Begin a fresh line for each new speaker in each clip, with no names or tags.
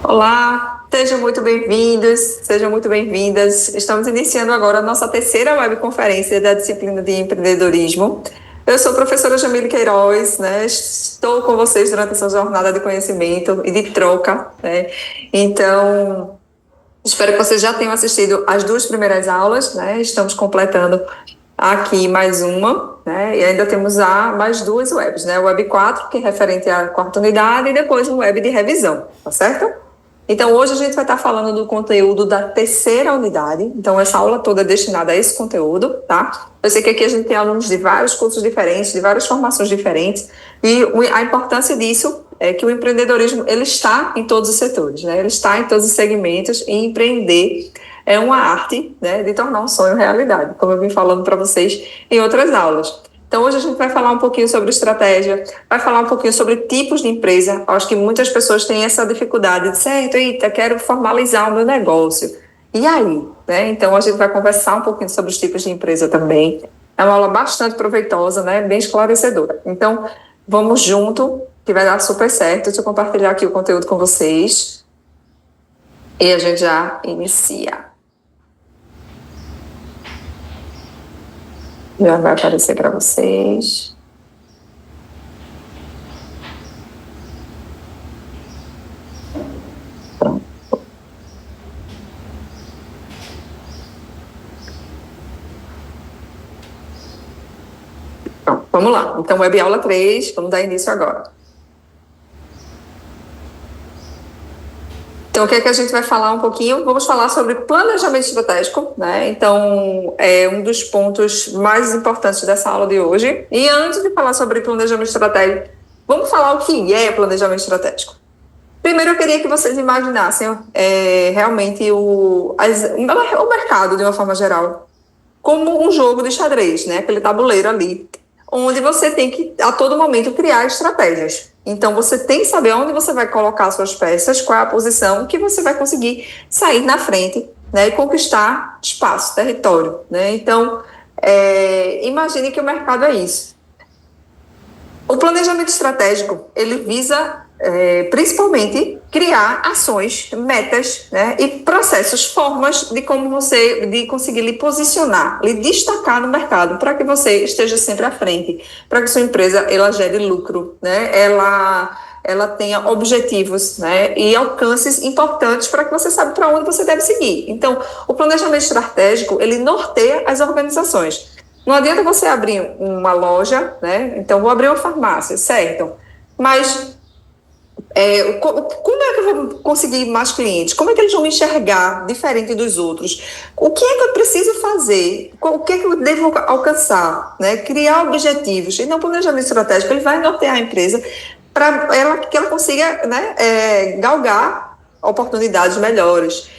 Olá, sejam muito bem-vindos, sejam muito bem-vindas. Estamos iniciando agora a nossa terceira webconferência da disciplina de empreendedorismo. Eu sou a professora Jamile Queiroz, né? Estou com vocês durante essa jornada de conhecimento e de troca, né? Então, espero que vocês já tenham assistido às duas primeiras aulas, né? Estamos completando aqui mais uma, né? E ainda temos mais duas webs, né? O Web 4, que é referente à quarta unidade, e depois um web de revisão, tá certo? Então, hoje a gente vai estar falando do conteúdo da terceira unidade. Então, essa aula toda é destinada a esse conteúdo, tá? Eu sei que aqui a gente tem alunos de vários cursos diferentes, de várias formações diferentes, e a importância disso é que o empreendedorismo, ele está em todos os setores, né? Ele está em todos os segmentos, e empreender é uma arte, né, de tornar um sonho realidade, como eu vim falando para vocês em outras aulas. Então, hoje a gente vai falar um pouquinho sobre estratégia, vai falar um pouquinho sobre tipos de empresa. Acho que muitas pessoas têm essa dificuldade de, certo, eita, quero formalizar o meu negócio. E aí? Né? Então, a gente vai conversar um pouquinho sobre os tipos de empresa também. É uma aula bastante proveitosa, né? Bem esclarecedora. Então, vamos junto, que vai dar super certo. Deixa eu compartilhar aqui o conteúdo com vocês. E a gente já inicia. Já vai aparecer para vocês. Pronto. Pronto, vamos lá. Então, web aula 3, vamos dar início agora. Então, o que é que a gente vai falar um pouquinho? Vamos falar sobre planejamento estratégico, né? Então, é um dos pontos mais importantes dessa aula de hoje. E antes de falar sobre planejamento estratégico, vamos falar o que é planejamento estratégico. Primeiro, eu queria que vocês imaginassem realmente o mercado, de uma forma geral, como um jogo de xadrez, né? Aquele tabuleiro ali, onde você tem que, a todo momento, criar estratégias. Então, você tem que saber onde você vai colocar suas peças, qual é a posição que você vai conseguir sair na frente, né? E conquistar espaço, território, né? Então, imagine que o mercado é isso. O planejamento estratégico, ele visa principalmente criar ações, metas, né, e processos, formas de como você de conseguir lhe posicionar, lhe destacar no mercado, para que você esteja sempre à frente, para que sua empresa ela gere lucro, né, ela tenha objetivos, né, e alcances importantes para que você saiba para onde você deve seguir. Então, o planejamento estratégico, ele norteia as organizações. Não adianta você abrir uma loja, né? Então, vou abrir uma farmácia, certo? Mas como é que eu vou conseguir mais clientes? Como é que eles vão me enxergar diferente dos outros? O que é que eu preciso fazer? O que é que eu devo alcançar? Né? Criar objetivos. E no planejamento estratégico, ele vai nortear a empresa para que ela consiga, né, galgar oportunidades melhores,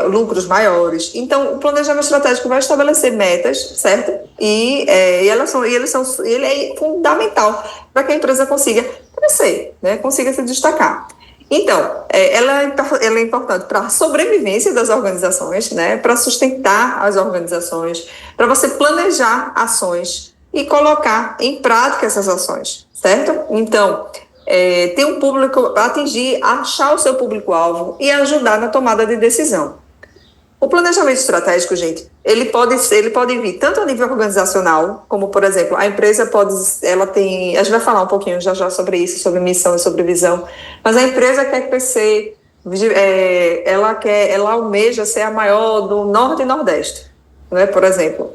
lucros maiores. Então, o planejamento estratégico vai estabelecer metas, certo? Ele é fundamental para que a empresa consiga crescer, né? Consiga se destacar. Então, ela é importante para a sobrevivência das organizações, né? Para sustentar as organizações, para você planejar ações e colocar em prática essas ações, certo? Então, ter um público, atingir, achar o seu público-alvo e ajudar na tomada de decisão. O planejamento estratégico, gente, ele pode vir tanto a nível organizacional, como, por exemplo, a empresa ela tem, a gente vai falar um pouquinho já sobre isso, sobre missão e sobre visão, mas a empresa quer crescer, ela almeja ser a maior do Norte e Nordeste, né, por exemplo,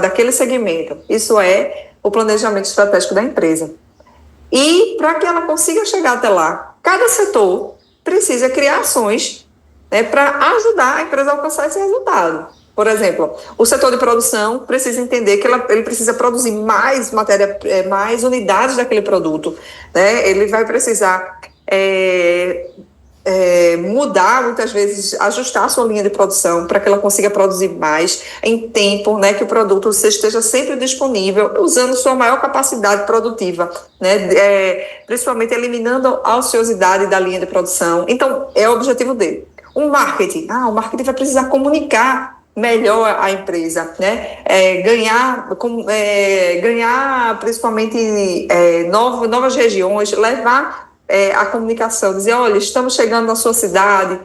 daquele segmento. Isso é o planejamento estratégico da empresa. E para que ela consiga chegar até lá, cada setor precisa criar ações, né, para ajudar a empresa a alcançar esse resultado. Por exemplo, o setor de produção precisa entender que ele precisa produzir mais mais unidades daquele produto, né? Ele vai precisar mudar, muitas vezes, ajustar a sua linha de produção para que ela consiga produzir mais em tempo, né, que o produto esteja sempre disponível, usando sua maior capacidade produtiva, né, principalmente eliminando a ociosidade da linha de produção. Então, é o objetivo dele. O marketing vai precisar comunicar melhor a empresa, né? Ganhar principalmente novas regiões, levar a comunicação, dizer, olha, estamos chegando na sua cidade,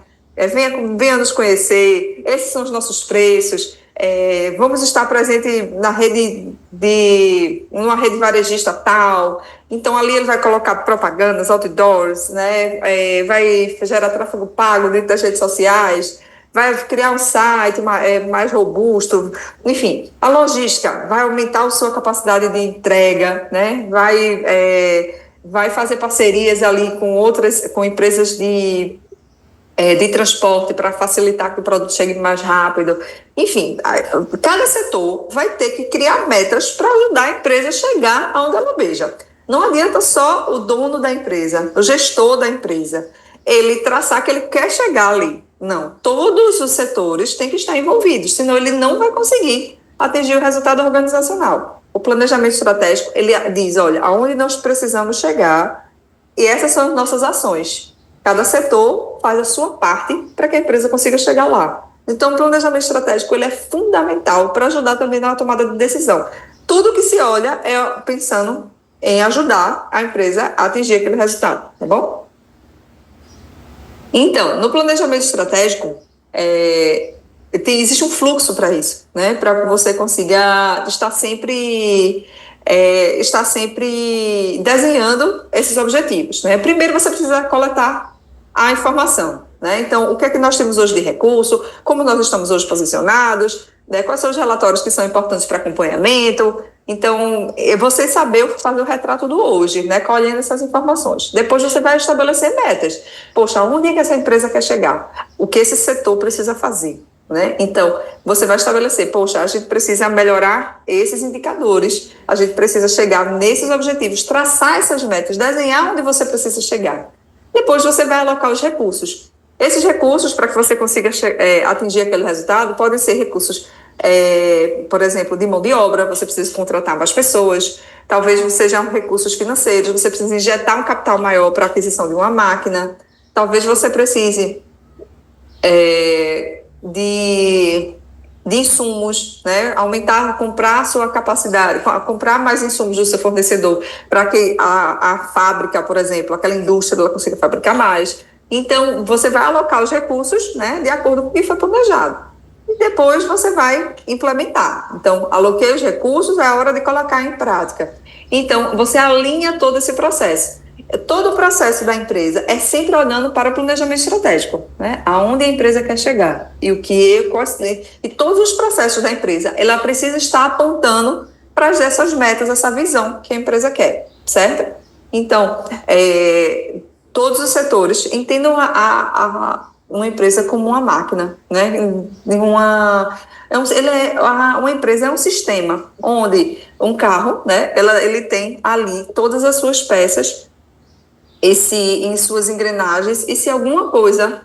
venha nos conhecer, esses são os nossos preços, vamos estar presente na numa rede varejista tal. Então, ali ele vai colocar propagandas, outdoors, né? Vai gerar tráfego pago dentro das redes sociais, vai criar um site mais robusto, enfim, a logística vai aumentar a sua capacidade de entrega, né? Vai fazer parcerias ali com empresas de transporte para facilitar que o produto chegue mais rápido. Enfim, cada setor vai ter que criar metas para ajudar a empresa a chegar aonde ela almeja. Não adianta só o dono da empresa, o gestor da empresa, ele traçar que ele quer chegar ali. Não, todos os setores têm que estar envolvidos, senão ele não vai conseguir atingir o resultado organizacional. O planejamento estratégico, ele diz, olha, aonde nós precisamos chegar e essas são as nossas ações. Cada setor faz a sua parte para que a empresa consiga chegar lá. Então, o planejamento estratégico ele é fundamental para ajudar também na tomada de decisão. Tudo que se olha é pensando em ajudar a empresa a atingir aquele resultado, tá bom? Então, no planejamento estratégico, existe um fluxo para isso, né? Para que você consiga estar sempre desenhando esses objetivos, né? Primeiro, você precisa coletar a informação, né? Então, o que é que nós temos hoje de recurso, como nós estamos hoje posicionados, né? Quais são os relatórios que são importantes para acompanhamento. Então, você saber fazer o retrato do hoje, né? Colhendo essas informações. Depois você vai estabelecer metas. Poxa, onde é que essa empresa quer chegar? O que esse setor precisa fazer? Né? Então, você vai estabelecer, poxa, a gente precisa melhorar esses indicadores, a gente precisa chegar nesses objetivos, traçar essas metas, desenhar onde você precisa chegar. Depois você vai alocar os recursos. Esses recursos, para que você consiga atingir aquele resultado, podem ser recursos, por exemplo, de mão de obra, você precisa contratar mais pessoas, talvez sejam recursos financeiros, você precisa injetar um capital maior para a aquisição de uma máquina, talvez você precise de insumos, né? Comprar a sua capacidade, comprar mais insumos do seu fornecedor, para que a fábrica, por exemplo, aquela indústria, ela consiga fabricar mais. Então, você vai alocar os recursos, né, de acordo com o que foi planejado. E depois você vai implementar. Então, aloquei os recursos, é a hora de colocar em prática. Então, você alinha todo esse processo. Todo o processo da empresa é sempre olhando para o planejamento estratégico, né? Aonde a empresa quer chegar e todos os processos da empresa, ela precisa estar apontando para essas metas, essa visão que a empresa quer, certo? Então, todos os setores entendam uma empresa como uma máquina, né? Uma empresa é um sistema onde um carro, né? Ele tem ali todas as suas peças em suas engrenagens, e se alguma coisa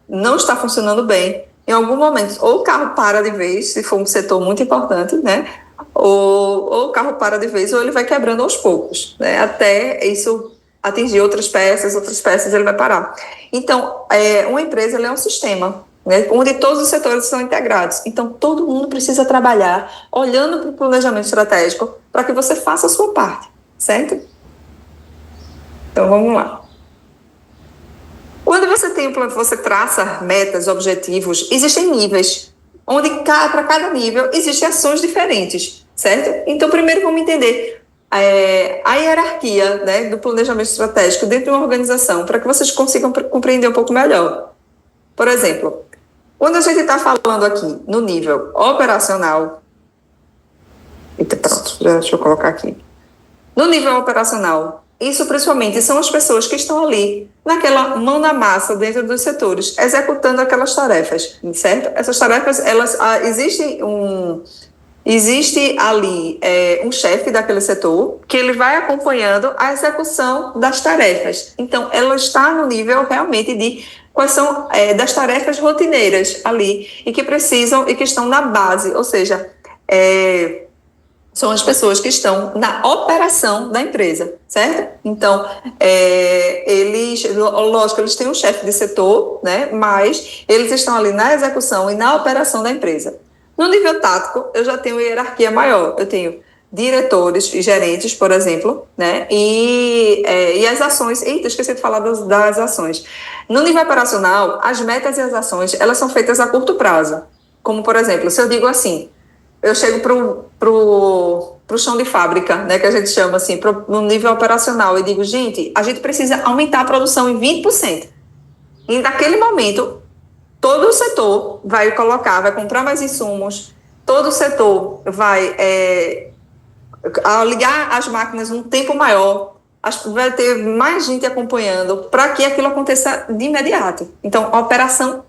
não está funcionando bem, em algum momento, ou o carro para de vez, se for um setor muito importante, né? Ou o carro para de vez, ou ele vai quebrando aos poucos, né? Até isso atingir outras peças ele vai parar. Então, uma empresa ela é um sistema, né? Onde todos os setores são integrados. Então, todo mundo precisa trabalhar olhando para o planejamento estratégico para que você faça a sua parte, certo? Então, vamos lá. Quando você traça metas, objetivos, existem níveis, onde para cada nível existem ações diferentes, certo? Então, primeiro vamos entender a hierarquia, né, do planejamento estratégico dentro de uma organização, para que vocês consigam compreender um pouco melhor. Por exemplo, quando a gente está falando aqui no nível operacional, deixa eu colocar aqui. No nível operacional, isso principalmente são as pessoas que estão ali, naquela mão na massa dentro dos setores, executando aquelas tarefas, certo? Essas tarefas, existe ali um chefe daquele setor que ele vai acompanhando a execução das tarefas. Então, ela está no nível realmente de quais são das tarefas rotineiras ali e que precisam e que estão na base, ou seja, são as pessoas que estão na operação da empresa, certo? Então, lógico, eles têm um chefe de setor, né? Mas eles estão ali na execução e na operação da empresa. No nível tático, eu já tenho hierarquia maior. Eu tenho diretores e gerentes, por exemplo, né? E as ações. Eita, esqueci de falar das ações. No nível operacional, as metas e as ações, elas são feitas a curto prazo. Como, por exemplo, se eu digo assim, eu chego pro chão de fábrica, né, que a gente chama assim, no nível operacional, e digo, gente, a gente precisa aumentar a produção em 20%. E naquele momento, todo o setor vai colocar, vai comprar mais insumos, todo o setor vai ligar as máquinas num tempo maior, vai ter mais gente acompanhando para que aquilo aconteça de imediato. Então, a operação,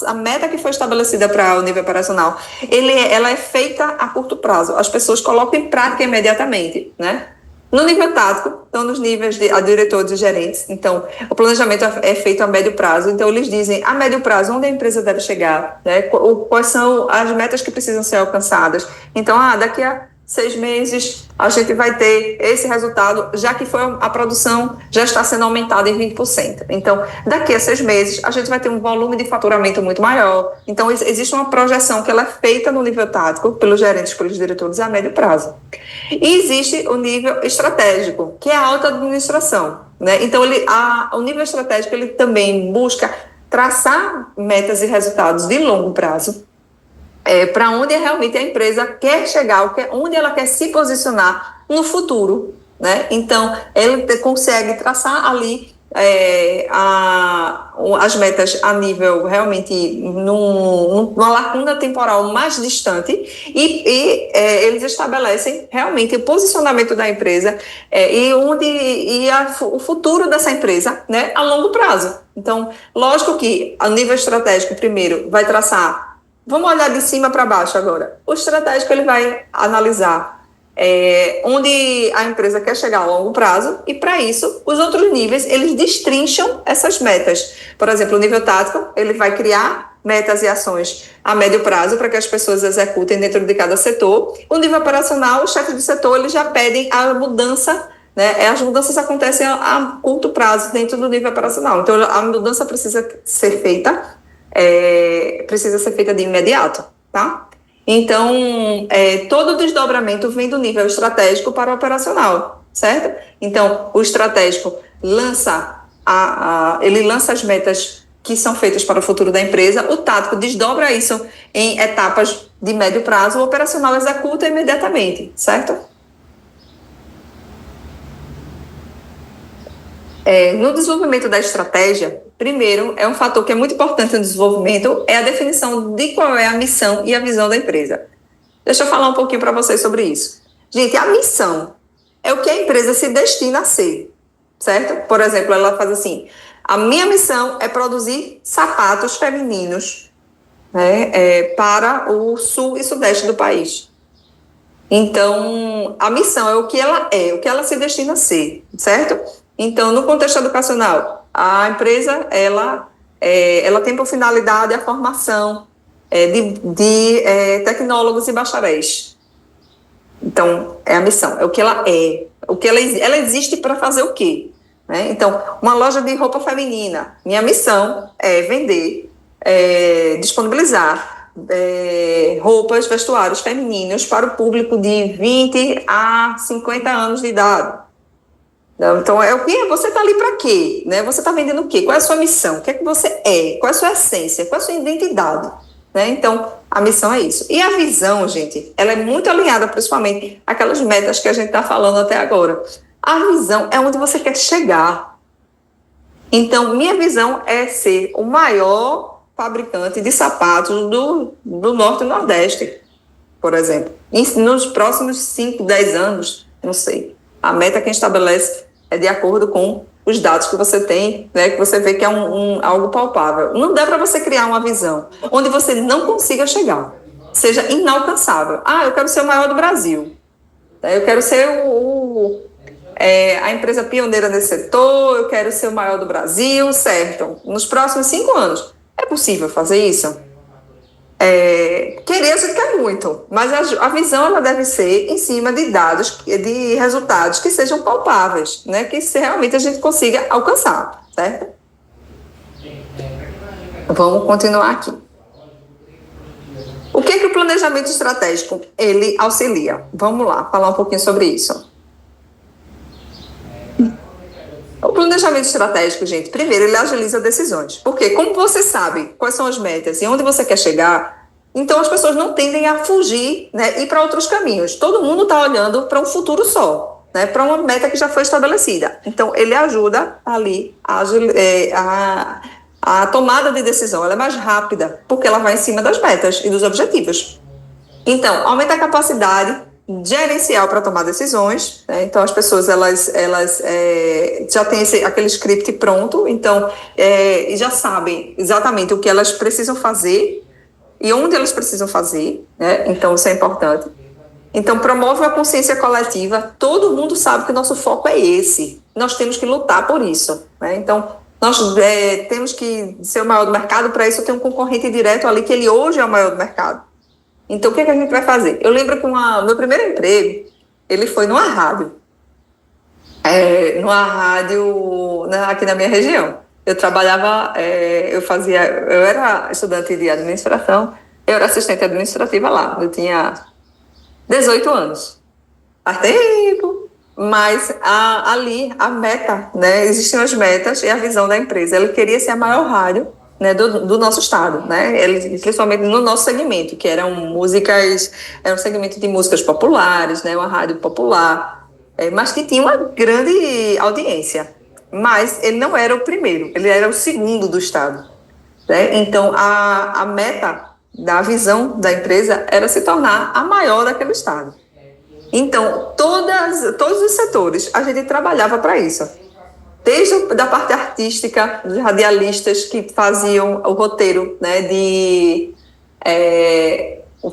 a meta que foi estabelecida para o nível operacional, ela é feita a curto prazo. As pessoas colocam em prática imediatamente, né? No nível tático, então nos níveis de diretores e gerentes, então o planejamento é feito a médio prazo, então eles dizem a médio prazo onde a empresa deve chegar, né? Quais são as metas que precisam ser alcançadas. Então, daqui a 6 meses a gente vai ter esse resultado, já que a produção já está sendo aumentada em 20%. Então, daqui a 6 meses a gente vai ter um volume de faturamento muito maior. Então, existe uma projeção que ela é feita no nível tático pelos gerentes, pelos diretores a médio prazo. E existe o nível estratégico, que é a alta administração, né? Então, o nível estratégico ele também busca traçar metas e resultados de longo prazo, para onde realmente a empresa quer chegar, onde ela quer se posicionar no futuro, né? Então, ele consegue traçar ali as metas a nível realmente numa lacuna temporal mais distante e eles estabelecem realmente o posicionamento da empresa o futuro dessa empresa, né, a longo prazo. Então, lógico que a nível estratégico, primeiro, vai traçar. Vamos olhar de cima para baixo agora. O estratégico ele vai analisar onde a empresa quer chegar a longo prazo e, para isso, os outros níveis, eles destrincham essas metas. Por exemplo, o nível tático, ele vai criar metas e ações a médio prazo para que as pessoas executem dentro de cada setor. O nível operacional, os chefes de setor, eles já pedem a mudança, né? As mudanças acontecem a curto prazo dentro do nível operacional. Então, a mudança precisa ser feita de imediato, tá? Então, todo o desdobramento vem do nível estratégico para o operacional, certo? Então, o estratégico lança as metas que são feitas para o futuro da empresa, o tático desdobra isso em etapas de médio prazo, o operacional executa imediatamente, certo? No desenvolvimento da estratégia, primeiro, é um fator que é muito importante no desenvolvimento, é a definição de qual é a missão e a visão da empresa. Deixa eu falar um pouquinho para vocês sobre isso. Gente, a missão é o que a empresa se destina a ser, certo? Por exemplo, ela faz assim, a minha missão é produzir sapatos femininos, né, para o sul e sudeste do país. Então, a missão é o que ela se destina a ser, certo? Então, no contexto educacional, a empresa, ela tem por finalidade a formação de tecnólogos e bacharéis. Então, é a missão, é o que ela é. Ela existe para fazer o quê? Né? Então, uma loja de roupa feminina, minha missão é vender, disponibilizar roupas, vestuários femininos para o público de 20 a 50 anos de idade. Então, o que você está ali para quê? Né? Você está vendendo o quê? Qual é a sua missão? O que é que você é? Qual é a sua essência? Qual é a sua identidade? Né? Então, a missão é isso. E a visão, gente, ela é muito alinhada, principalmente, àquelas metas que a gente está falando até agora. A visão é onde você quer chegar. Então, minha visão é ser o maior fabricante de sapatos do Norte e Nordeste, por exemplo. Nos próximos 5, 10 anos, não sei. A meta que estabelece é de acordo com os dados que você tem, né, que você vê que é algo palpável. Não dá para você criar uma visão onde você não consiga chegar, seja inalcançável. Eu quero ser o maior do Brasil. Eu quero ser a empresa pioneira nesse setor, eu quero ser o maior do Brasil, certo? Nos próximos 5 anos. É possível fazer isso? Querer a gente quer muito, mas a visão ela deve ser em cima de dados, de resultados que sejam palpáveis, né? Que realmente a gente consiga alcançar, certo? Vamos continuar aqui. O que é que o planejamento estratégico ele auxilia? Vamos lá, falar um pouquinho sobre isso. O planejamento estratégico, gente, primeiro ele agiliza decisões. Porque como você sabe quais são as metas e onde você quer chegar, então as pessoas não tendem a fugir, né, ir para outros caminhos. Todo mundo está olhando para um futuro só, né, para uma meta que já foi estabelecida. Então ele ajuda ali a tomada de decisão, ela é mais rápida, porque ela vai em cima das metas e dos objetivos. Então, aumenta a capacidade gerencial para tomar decisões, né? Então as pessoas elas já têm aquele script pronto, então e já sabem exatamente o que elas precisam fazer e onde elas precisam fazer, né? Então isso é importante. Então promove uma consciência coletiva, todo mundo sabe que o nosso foco é esse, nós temos que lutar por isso, né? Então nós temos que ser o maior do mercado, para isso tem um concorrente direto ali que ele hoje é o maior do mercado. Então, o que a gente vai fazer? Eu lembro que meu primeiro emprego, ele foi numa rádio. Aqui na minha região. Eu trabalhava, eu era estudante de administração, eu era assistente administrativa lá. Eu tinha 18 anos. Faz tempo. Mas ali, a meta, né? Existiam as metas e a visão da empresa. Ela queria ser a maior rádio, né, do nosso estado, né, principalmente no nosso segmento, que era um segmento de músicas populares, né, uma rádio popular, mas que tinha uma grande audiência. Mas ele não era o primeiro, ele era o segundo do estado, né? Então a meta da visão da empresa era se tornar a maior daquele estado. Então todos os setores a gente trabalhava para isso. Desde da parte artística, dos radialistas que faziam o roteiro, né,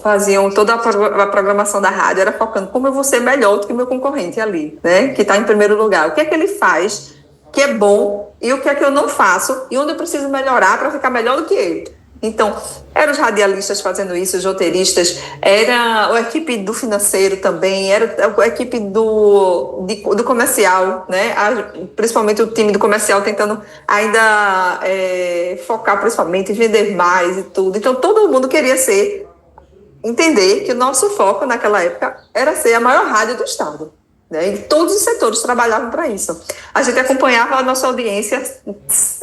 faziam toda a programação da rádio, era focando como eu vou ser melhor do que o meu concorrente ali, né, que está em primeiro lugar. O que é que ele faz que é bom e o que é que eu não faço e onde eu preciso melhorar para ficar melhor do que ele. Então, eram os radialistas fazendo isso, os roteiristas, era a equipe do financeiro também, era a equipe do comercial, né? Principalmente o time do comercial tentando ainda focar principalmente em vender mais e tudo. Então, todo mundo queria entender que o nosso foco naquela época era ser a maior rádio do estado. Né? E todos os setores trabalhavam para isso. A gente acompanhava a nossa audiência,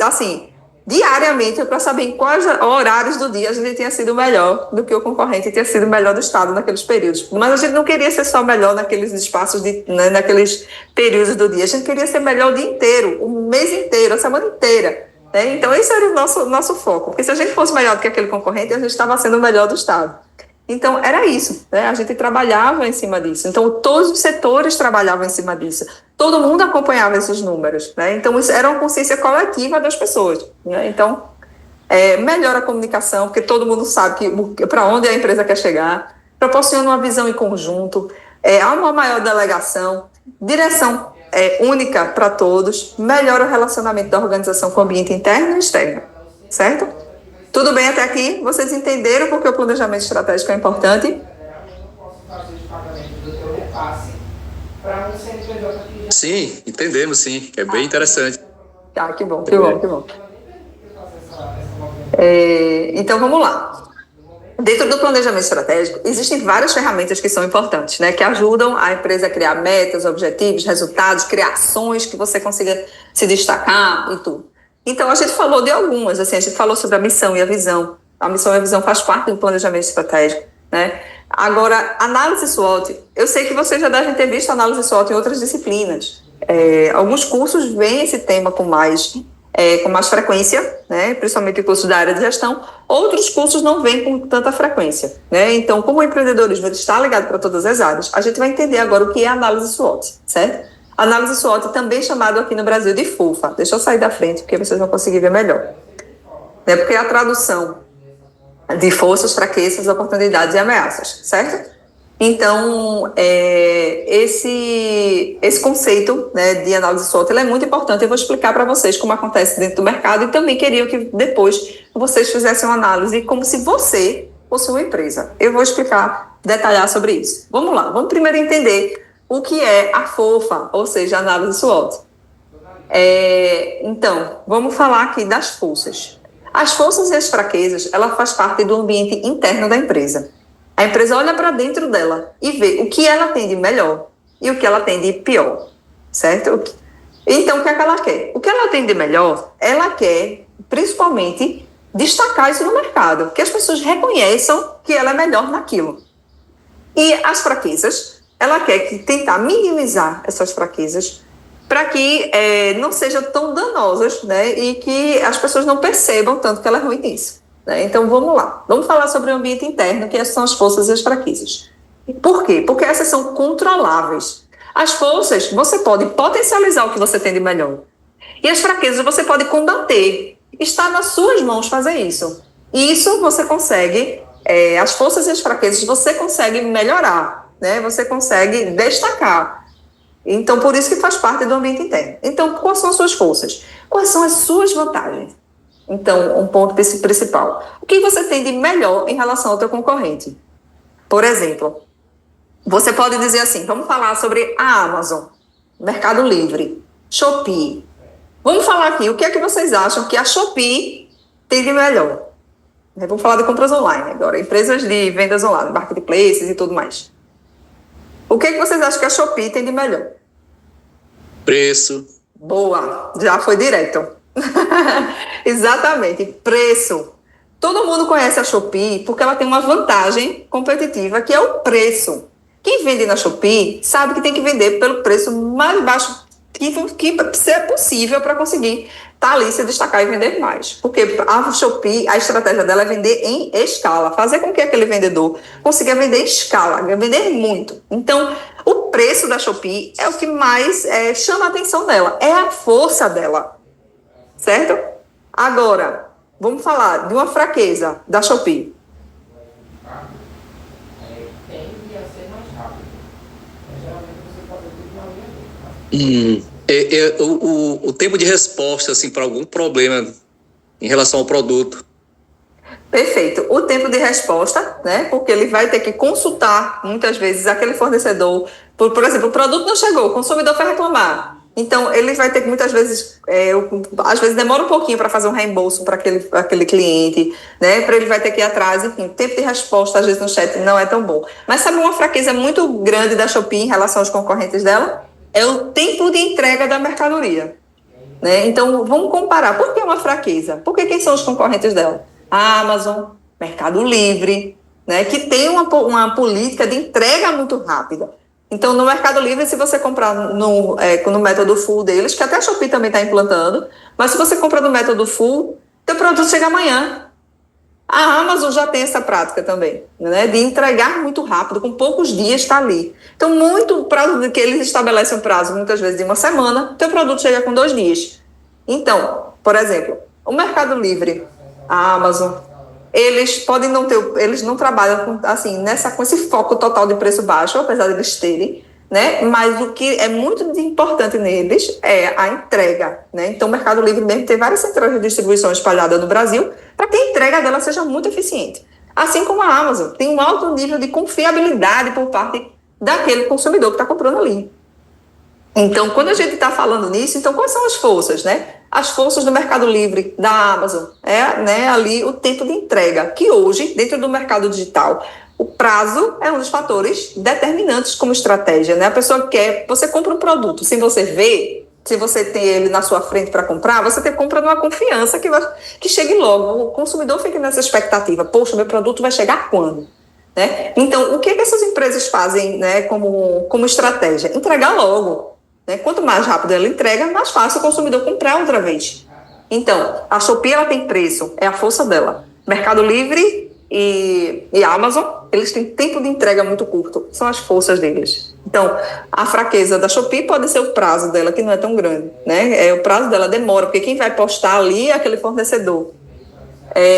assim, diariamente, para saber em quais horários do dia a gente tinha sido melhor do que o concorrente tinha sido melhor do estado naqueles períodos. Mas a gente não queria ser só melhor naqueles espaços, né, naqueles períodos do dia. A gente queria ser melhor o dia inteiro, o mês inteiro, a semana inteira. Né? Então, esse era o nosso foco. Porque se a gente fosse melhor do que aquele concorrente, a gente estava sendo o melhor do estado. Então, era isso, né? A gente trabalhava em cima disso. Então, todos os setores trabalhavam em cima disso. Todo mundo acompanhava esses números, né? Então, isso era uma consciência coletiva das pessoas, né? Então, melhora a comunicação, porque todo mundo sabe para onde a empresa quer chegar, proporciona uma visão em conjunto, há uma maior delegação, direção única para todos, melhora o relacionamento da organização com o ambiente interno e externo, certo? Tudo bem até aqui? Vocês entenderam porque o planejamento estratégico é importante?
Sim, entendemos, sim. É bem interessante.
Ah, que bom, que bom, que bom. Então, vamos lá. Dentro do planejamento estratégico, existem várias ferramentas que são importantes, né? Que ajudam a empresa a criar metas, objetivos, resultados, criar ações que você consiga se destacar e tudo. Então, a gente falou de algumas, assim, a gente falou sobre a missão e a visão. A missão e a visão faz parte do planejamento estratégico, né? Agora, análise SWOT, eu sei que vocês já devem ter visto análise SWOT em outras disciplinas. Alguns cursos veem esse tema com mais frequência, né? Principalmente cursos da área de gestão. Outros cursos não vêm com tanta frequência, né? Então, como o empreendedorismo está ligado para todas as áreas, a gente vai entender agora o que é análise SWOT, certo? Análise SWOT, também chamado aqui no Brasil de FOFA. Deixa eu sair da frente, porque vocês vão conseguir ver melhor. Porque a tradução de forças, fraquezas, oportunidades e ameaças, certo? Então, esse conceito, né, de análise SWOT, ele é muito importante. Eu vou explicar para vocês como acontece dentro do mercado e também queria que depois vocês fizessem uma análise como se você fosse uma empresa. Eu vou detalhar sobre isso. Vamos lá, vamos primeiro entender o que é a FOFA, ou seja, a análise SWOT. Então, vamos falar aqui das forças. As forças e as fraquezas, ela faz parte do ambiente interno da empresa. A empresa olha para dentro dela e vê o que ela tem de melhor e o que ela tem de pior, certo? Então, o que é que ela quer? O que ela tem de melhor, ela quer, principalmente, destacar isso no mercado, que as pessoas reconheçam que ela é melhor naquilo. E as fraquezas, ela quer tentar minimizar essas fraquezas para que não sejam tão danosas, né? E que as pessoas não percebam tanto que ela é ruim nisso. Né? Então, vamos lá. Vamos falar sobre o ambiente interno, que são as forças e as fraquezas. Por quê? Porque essas são controláveis. As forças, você pode potencializar o que você tem de melhor. E as fraquezas, você pode combater. Está nas suas mãos fazer isso. E isso você consegue, as forças e as fraquezas, você consegue melhorar, né? Você consegue destacar. Então, por isso que faz parte do ambiente interno. Então, quais são as suas forças? Quais são as suas vantagens? Então, um ponto principal. O que você tem de melhor em relação ao teu concorrente? Por exemplo, você pode dizer assim, vamos falar sobre a Amazon, Mercado Livre, Shopee. Vamos falar aqui, o que é que vocês acham que a Shopee tem de melhor? Vamos falar de compras online agora, empresas de vendas online, marketplaces e tudo mais. O que é que vocês acham que a Shopee tem de melhor?
Preço.
Boa, já foi direto. Exatamente, preço. Todo mundo conhece a Shopee porque ela tem uma vantagem competitiva, que é o preço. Quem vende na Shopee sabe que tem que vender pelo preço mais baixo que é possível para conseguir estar ali, se destacar e vender mais. Porque a Shopee, a estratégia dela é vender em escala, fazer com que aquele vendedor consiga vender em escala, vender muito. Então, o preço da Shopee é o que mais chama a atenção dela, é a força dela, certo? Agora, vamos falar de uma fraqueza da Shopee.
O tempo de resposta assim, para algum problema em relação ao produto.
Perfeito. O tempo de resposta, né? Porque ele vai ter que consultar muitas vezes aquele fornecedor. Por exemplo, o produto não chegou, o consumidor foi reclamar. Então, ele vai ter que muitas vezes, às vezes demora um pouquinho para fazer um reembolso para aquele cliente, né? Para ele vai ter que ir atrás, enfim, o tempo de resposta às vezes no chat não é tão bom. Mas sabe uma fraqueza muito grande da Shopee em relação aos concorrentes dela? É o tempo de entrega da mercadoria. Né? Então, vamos comparar. Por que uma fraqueza? Porque quem são os concorrentes dela? A Amazon, Mercado Livre, né? Que tem uma política de entrega muito rápida. Então, no Mercado Livre, se você comprar no método full deles, que até a Shopee também está implantando, mas se você compra no método full, teu produto chega amanhã. A Amazon já tem essa prática também, né, de entregar muito rápido, com poucos dias está ali. Então, muito prazo que eles estabelecem um prazo, muitas vezes de uma semana, teu produto chega com 2 dias. Então, por exemplo, o Mercado Livre, a Amazon, eles podem não ter, eles não trabalham com esse foco total de preço baixo, apesar de eles terem, né? Mas o que é muito importante neles é a entrega, né? Então, o Mercado Livre mesmo tem várias centrais de distribuição espalhadas no Brasil para que a entrega dela seja muito eficiente. Assim como a Amazon tem um alto nível de confiabilidade por parte daquele consumidor que está comprando ali. Então, quando a gente está falando nisso, então quais são as forças, né? As forças do Mercado Livre, da Amazon, né, ali o tempo de entrega, que hoje, dentro do mercado digital, o prazo é um dos fatores determinantes como estratégia, né? A pessoa você compra um produto, sem você ver, se você tem ele na sua frente para comprar, você compra numa confiança que chegue logo. O consumidor fica nessa expectativa, poxa, meu produto vai chegar quando? Né? Então, o que essas empresas fazem, né, como estratégia? Entregar logo. Né? Quanto mais rápido ela entrega, mais fácil o consumidor comprar outra vez. Então, a Shopee ela tem preço, é a força dela. Mercado Livre e Amazon, eles têm tempo de entrega muito curto, são as forças deles. Então, a fraqueza da Shopee pode ser o prazo dela, que não é tão grande, né? O prazo dela demora, porque quem vai postar ali é aquele fornecedor.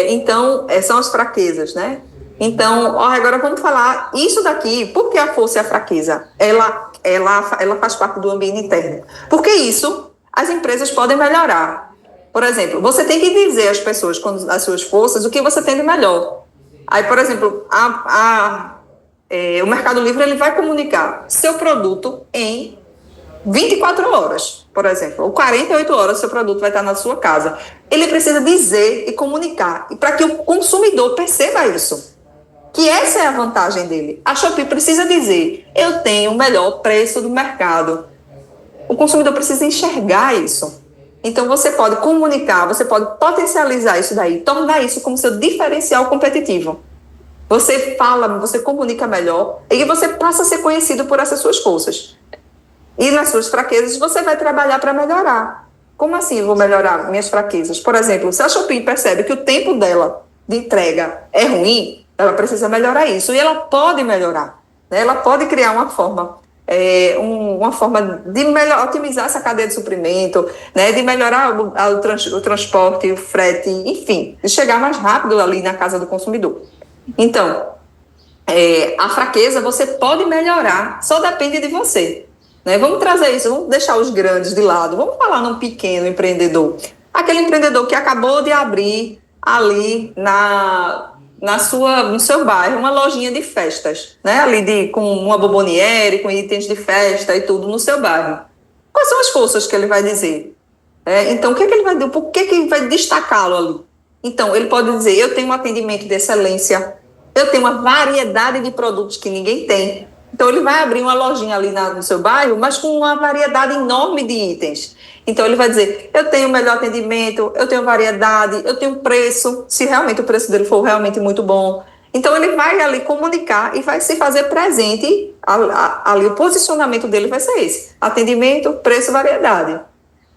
Então, são as fraquezas, né? Então, agora vamos falar isso daqui, por que a força e a fraqueza? Ela faz parte do ambiente interno. Porque isso, as empresas podem melhorar. Por exemplo, você tem que dizer às pessoas, com as suas forças, o que você tem de melhor. Aí, por exemplo, o Mercado Livre ele vai comunicar seu produto em 24 horas. por exemplo, ou 48 horas, seu produto vai estar na sua casa. Ele precisa dizer e comunicar, e para que o consumidor perceba isso, que essa é a vantagem dele. A Shopee precisa dizer, eu tenho o melhor preço do mercado. O consumidor precisa enxergar isso. Então, você pode comunicar, você pode potencializar isso daí, tornar isso como seu diferencial competitivo. Você fala, você comunica melhor e você passa a ser conhecido por essas suas forças. E nas suas fraquezas, você vai trabalhar para melhorar. Como assim eu vou melhorar minhas fraquezas? Por exemplo, se a Shopee percebe que o tempo dela de entrega é ruim, ela precisa melhorar isso. E ela pode melhorar, né? Ela pode criar uma forma de otimizar essa cadeia de suprimento, né? De melhorar o transporte, o frete, enfim, de chegar mais rápido ali na casa do consumidor. Então, a fraqueza você pode melhorar, só depende de você. Né? Vamos trazer isso, vamos deixar os grandes de lado, vamos falar num pequeno empreendedor. Aquele empreendedor que acabou de abrir ali no seu bairro uma lojinha de festas, né? Ali com uma bomboniere, com itens de festa e tudo no seu bairro. Quais são as forças que ele vai dizer? Então, o que ele vai dizer? Por que vai destacá-lo ali? Então, ele pode dizer, eu tenho um atendimento de excelência, eu tenho uma variedade de produtos que ninguém tem. Então, ele vai abrir uma lojinha ali no seu bairro, mas com uma variedade enorme de itens. Então, ele vai dizer, eu tenho melhor atendimento, eu tenho variedade, eu tenho preço, se realmente o preço dele for realmente muito bom. Então, ele vai ali comunicar e vai se fazer presente, ali o posicionamento dele vai ser esse, atendimento, preço, variedade.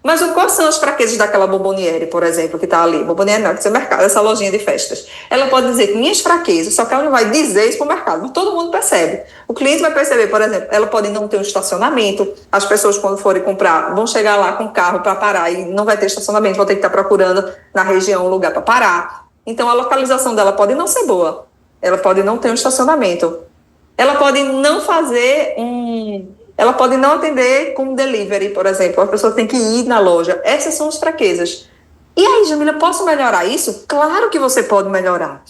Mas quais são as fraquezas daquela bomboniere, por exemplo, que está ali? Bomboniere não, que é o mercado, essa lojinha de festas. Ela pode dizer que minhas fraquezas, só que ela não vai dizer isso para o mercado, mas todo mundo percebe. O cliente vai perceber, por exemplo, ela pode não ter um estacionamento, as pessoas quando forem comprar vão chegar lá com o carro para parar e não vai ter estacionamento, vão ter que estar procurando na região um lugar para parar. Então a localização dela pode não ser boa, ela pode não ter um estacionamento, ela pode não fazer Ela pode não atender com delivery, por exemplo. A pessoa tem que ir na loja. Essas são as fraquezas. E aí, Jamila, posso melhorar isso? Claro que você pode melhorar.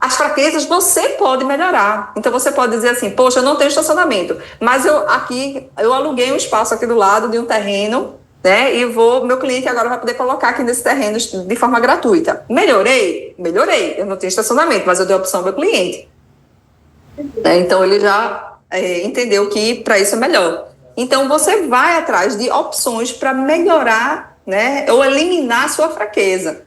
As fraquezas você pode melhorar. Então, você pode dizer assim, poxa, eu não tenho estacionamento, mas eu aluguei um espaço aqui do lado de um terreno, né? E meu cliente agora vai poder colocar aqui nesse terreno de forma gratuita. Melhorei? Melhorei. Eu não tenho estacionamento, mas eu dei a opção ao meu cliente. Então, ele já entendeu que para isso é melhor. Então, você vai atrás de opções para melhorar, né, ou eliminar a sua fraqueza,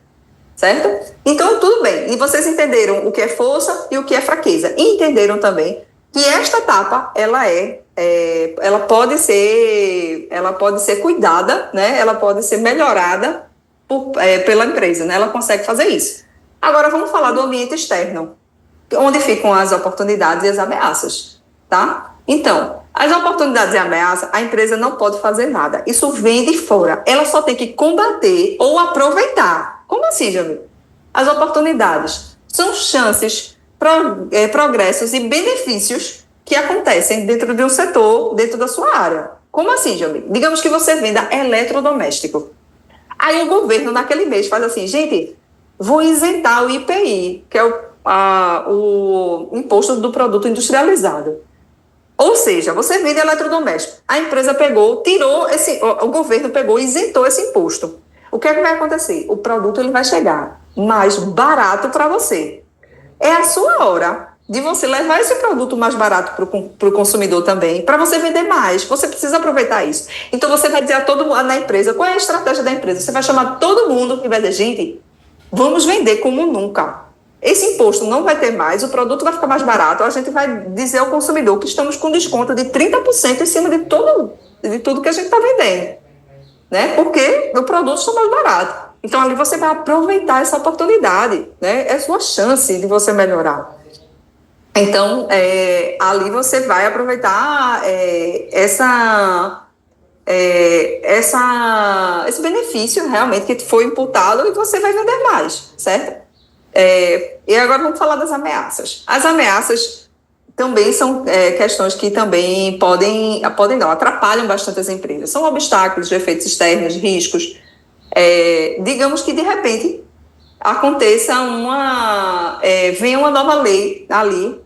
certo? Então, tudo bem. E vocês entenderam o que é força e o que é fraqueza. E entenderam também que esta etapa, ela pode ser cuidada, né? Ela pode ser melhorada pela empresa, né? Ela consegue fazer isso. Agora, vamos falar do ambiente externo, onde ficam as oportunidades e as ameaças. Tá? Então, as oportunidades e ameaças, a empresa não pode fazer nada. Isso vem de fora. Ela só tem que combater ou aproveitar. Como assim, Jamil? As oportunidades são chances, progressos e benefícios que acontecem dentro de um setor, dentro da sua área. Como assim, Jamil? Digamos que você venda eletrodoméstico. Aí o governo, naquele mês, faz assim, gente, vou isentar o IPI, que é o Imposto do Produto Industrializado. Ou seja, você vende eletrodoméstico. A empresa o governo pegou e isentou esse imposto. O que é que vai acontecer? O produto ele vai chegar mais barato para você. É a sua hora de você levar esse produto mais barato para o consumidor também, para você vender mais. Você precisa aproveitar isso. Então, você vai dizer a todo mundo na empresa, qual é a estratégia da empresa? Você vai chamar todo mundo e vai dizer, gente, vamos vender como nunca. Esse imposto não vai ter mais, o produto vai ficar mais barato, a gente vai dizer ao consumidor que estamos com desconto de 30% em cima de tudo que a gente está vendendo, né? Porque o produto está mais barato. Então, ali você vai aproveitar essa oportunidade, né? É a sua chance de você melhorar. Então, ali você vai aproveitar esse benefício realmente que foi imputado e você vai vender mais, certo? E agora vamos falar das ameaças. As ameaças também são questões que também atrapalham bastante as empresas. São obstáculos de efeitos externos, riscos. Digamos que, de repente, aconteça venha uma nova lei ali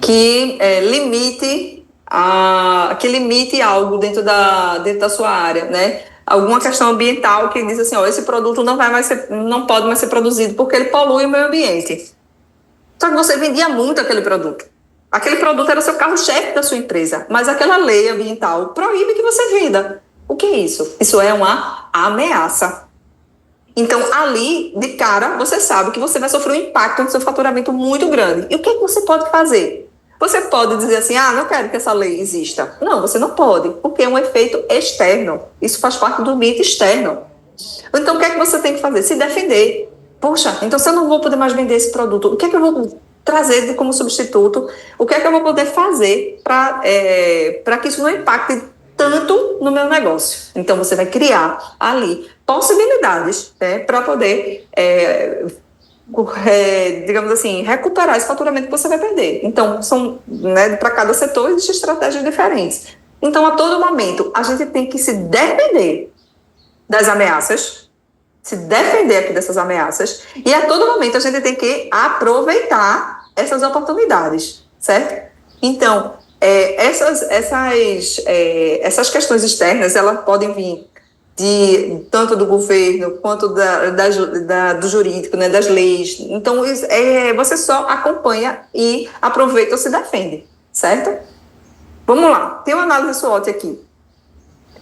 que limite que limite algo dentro da sua área, né? Alguma questão ambiental que diz assim, esse produto não pode mais ser produzido porque ele polui o meio ambiente. Só que você vendia muito aquele produto. Aquele produto era o seu carro-chefe da sua empresa, mas aquela lei ambiental proíbe que você venda. O que é isso? Isso é uma ameaça. Então, ali, de cara, você sabe que você vai sofrer um impacto no seu faturamento muito grande. E o que você pode fazer? Você pode dizer assim, não quero que essa lei exista. Não, você não pode, porque é um efeito externo. Isso faz parte do ambiente externo. Então, o que é que você tem que fazer? Se defender. Poxa, então se eu não vou poder mais vender esse produto, o que é que eu vou trazer como substituto? O que é que eu vou poder fazer para que isso não impacte tanto no meu negócio? Então, você vai criar ali possibilidades, né, para poder, digamos assim, recuperar esse faturamento que você vai perder. Então, são, né, para cada setor existem estratégias diferentes. Então, a todo momento, a gente tem que se defender das ameaças, se defender aqui dessas ameaças, e a todo momento a gente tem que aproveitar essas oportunidades, certo? Então, essas questões externas, elas podem vir tanto do governo quanto do jurídico, né, das leis. Então, você só acompanha e aproveita ou se defende, certo? Vamos lá, tem uma análise SWOT aqui,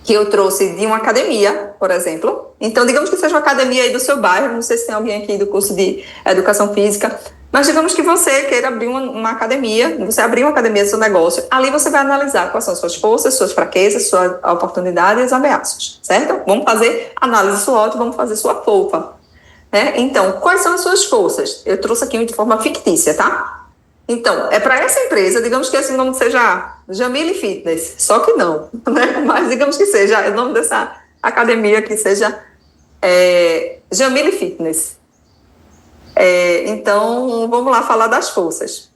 que eu trouxe de uma academia, por exemplo. Então, digamos que seja uma academia aí do seu bairro, não sei se tem alguém aqui do curso de Educação Física, mas digamos que você queira abrir uma academia, você abrir uma academia do seu negócio, ali você vai analisar quais são suas forças, suas fraquezas, suas oportunidades e as ameaças, certo? Vamos fazer análise SWOT, vamos fazer sua polpa, né? Então, quais são as suas forças? Eu trouxe aqui de forma fictícia, tá? Então, para essa empresa, digamos que esse nome seja Jamile Fitness, só que não, né? Mas digamos que seja, o nome dessa academia que seja Jamile Fitness. Então, vamos lá falar das forças.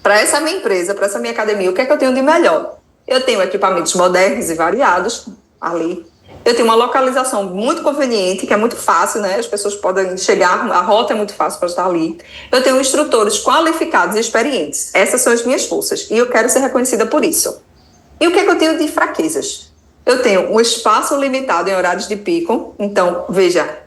Para essa minha empresa, para essa minha academia, o que é que eu tenho de melhor? Eu tenho equipamentos modernos e variados ali. Eu tenho uma localização muito conveniente, que é muito fácil, né? As pessoas podem chegar, a rota é muito fácil para estar ali. Eu tenho instrutores qualificados e experientes. Essas são as minhas forças e eu quero ser reconhecida por isso. E o que é que eu tenho de fraquezas? Eu tenho um espaço limitado em horários de pico. Então, veja,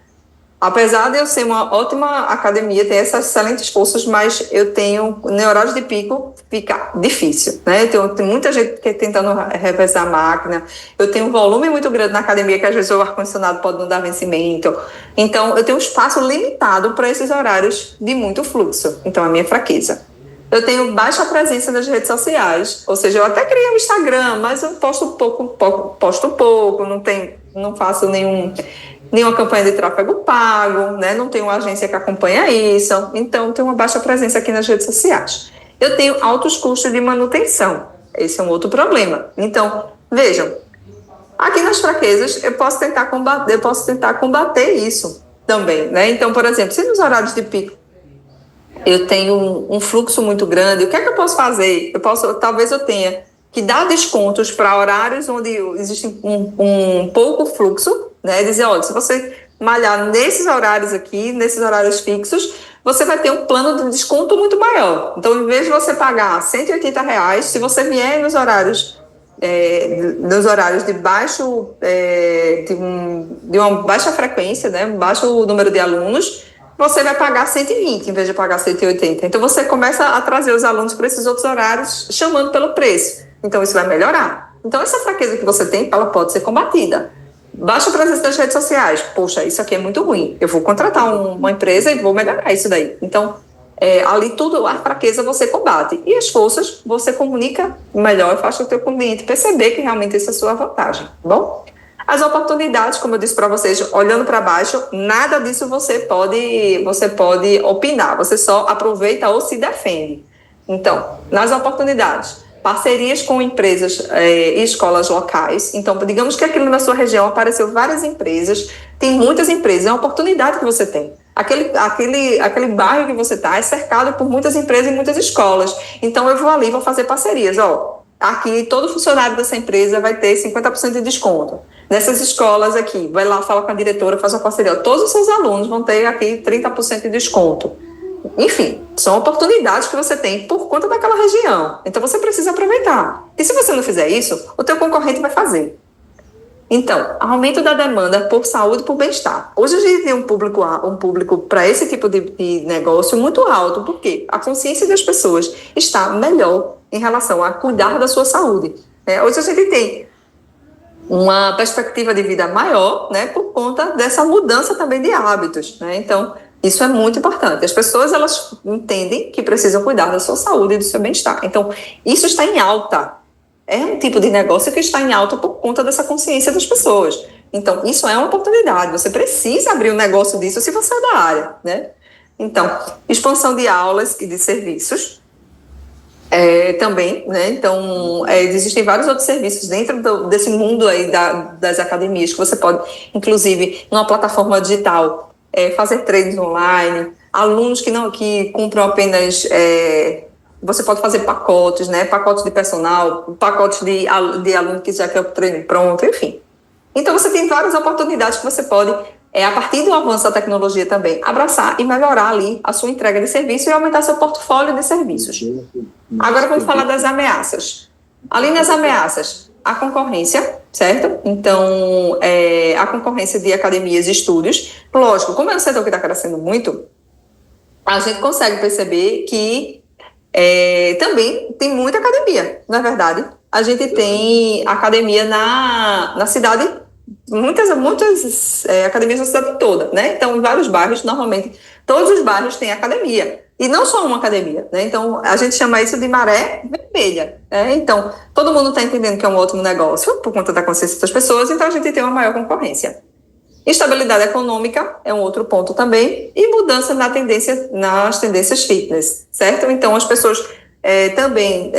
apesar de eu ser uma ótima academia, ter essas excelentes forças, mas eu tenho, em horários de pico, fica difícil, né? Tem muita gente que tentando revezar a máquina, eu tenho um volume muito grande na academia, que às vezes o ar-condicionado pode não dar vencimento, então eu tenho um espaço limitado para esses horários de muito fluxo, então é a minha fraqueza. Eu tenho baixa presença nas redes sociais, ou seja, eu até criei um Instagram, mas eu posto pouco, não faço nenhuma campanha de tráfego pago, né? Não tenho uma agência que acompanha isso, então tenho uma baixa presença aqui nas redes sociais. Eu tenho altos custos de manutenção, esse é um outro problema. Então, vejam, aqui nas fraquezas eu posso tentar combater isso também, né? Então, por exemplo, se nos horários de pico eu tenho um fluxo muito grande, o que é que eu posso fazer? Talvez eu tenha que dar descontos para horários onde existe um pouco fluxo, né? Dizer, olha, se você malhar nesses horários aqui, nesses horários fixos, você vai ter um plano de desconto muito maior. Então, em vez de você pagar R$ 180, se você vier nos horários de baixo, de uma baixa frequência, né? Baixo número de alunos, você vai pagar 120 em vez de pagar 180. Então, você começa a trazer os alunos para esses outros horários, chamando pelo preço. Então, isso vai melhorar. Então, essa fraqueza que você tem, ela pode ser combatida. Baixa presença das redes sociais. Poxa, isso aqui é muito ruim. Eu vou contratar uma empresa e vou melhorar isso daí. Então, ali tudo, a fraqueza você combate. E as forças, você comunica melhor e faz o teu cliente perceber que realmente essa é a sua vantagem. Tá bom? As oportunidades, como eu disse para vocês, olhando para baixo, nada disso você pode opinar, você só aproveita ou se defende. Então, nas oportunidades, parcerias com empresas e escolas locais. Então, digamos que aqui na sua região apareceu várias empresas, tem muitas empresas, é uma oportunidade que você tem. Aquele bairro que você está é cercado por muitas empresas e muitas escolas. Então, eu vou ali, vou fazer parcerias, aqui todo funcionário dessa empresa vai ter 50% de desconto. Nessas escolas aqui, vai lá, fala com a diretora, faz uma parceria. Todos os seus alunos vão ter aqui 30% de desconto. Enfim, são oportunidades que você tem por conta daquela região. Então, você precisa aproveitar. E se você não fizer isso, o teu concorrente vai fazer. Então, aumento da demanda por saúde e por bem-estar. Hoje a gente tem um público para esse tipo de negócio muito alto, porque a consciência das pessoas está melhor em relação a cuidar da sua saúde. Hoje a gente tem uma perspectiva de vida maior, né, por conta dessa mudança também de hábitos, né? Então, isso é muito importante. As pessoas, elas entendem que precisam cuidar da sua saúde e do seu bem-estar. Então, isso está em alta. É um tipo de negócio que está em alta por conta dessa consciência das pessoas. Então, isso é uma oportunidade. Você precisa abrir um negócio disso se você é da área, né? Então, expansão de aulas e de serviços. Também, né? Então, existem vários outros serviços dentro desse mundo aí das academias que você pode, inclusive, numa plataforma digital, fazer treinos online, alunos que compram apenas, você pode fazer pacotes, né? Pacotes de personal, pacotes de aluno que já quer o treino pronto, enfim. Então, você tem várias oportunidades que você pode, a partir do avanço da tecnologia também, abraçar e melhorar ali a sua entrega de serviço e aumentar seu portfólio de serviços. Agora vamos falar das ameaças. Ali nas ameaças, a concorrência, certo? Então, a concorrência de academias e estúdios. Lógico, como é um setor que está crescendo muito, a gente consegue perceber que também tem muita academia, na verdade. A gente tem academia na cidade, muitas academias na cidade toda, né? Então, em vários bairros, normalmente, todos os bairros têm academia. E não só uma academia, né? Então, a gente chama isso de maré vermelha, né? Então, todo mundo está entendendo que é um ótimo negócio, por conta da consciência das pessoas, então a gente tem uma maior concorrência. Estabilidade econômica é um outro ponto também, e mudança nas tendências fitness, certo? Então, as pessoas também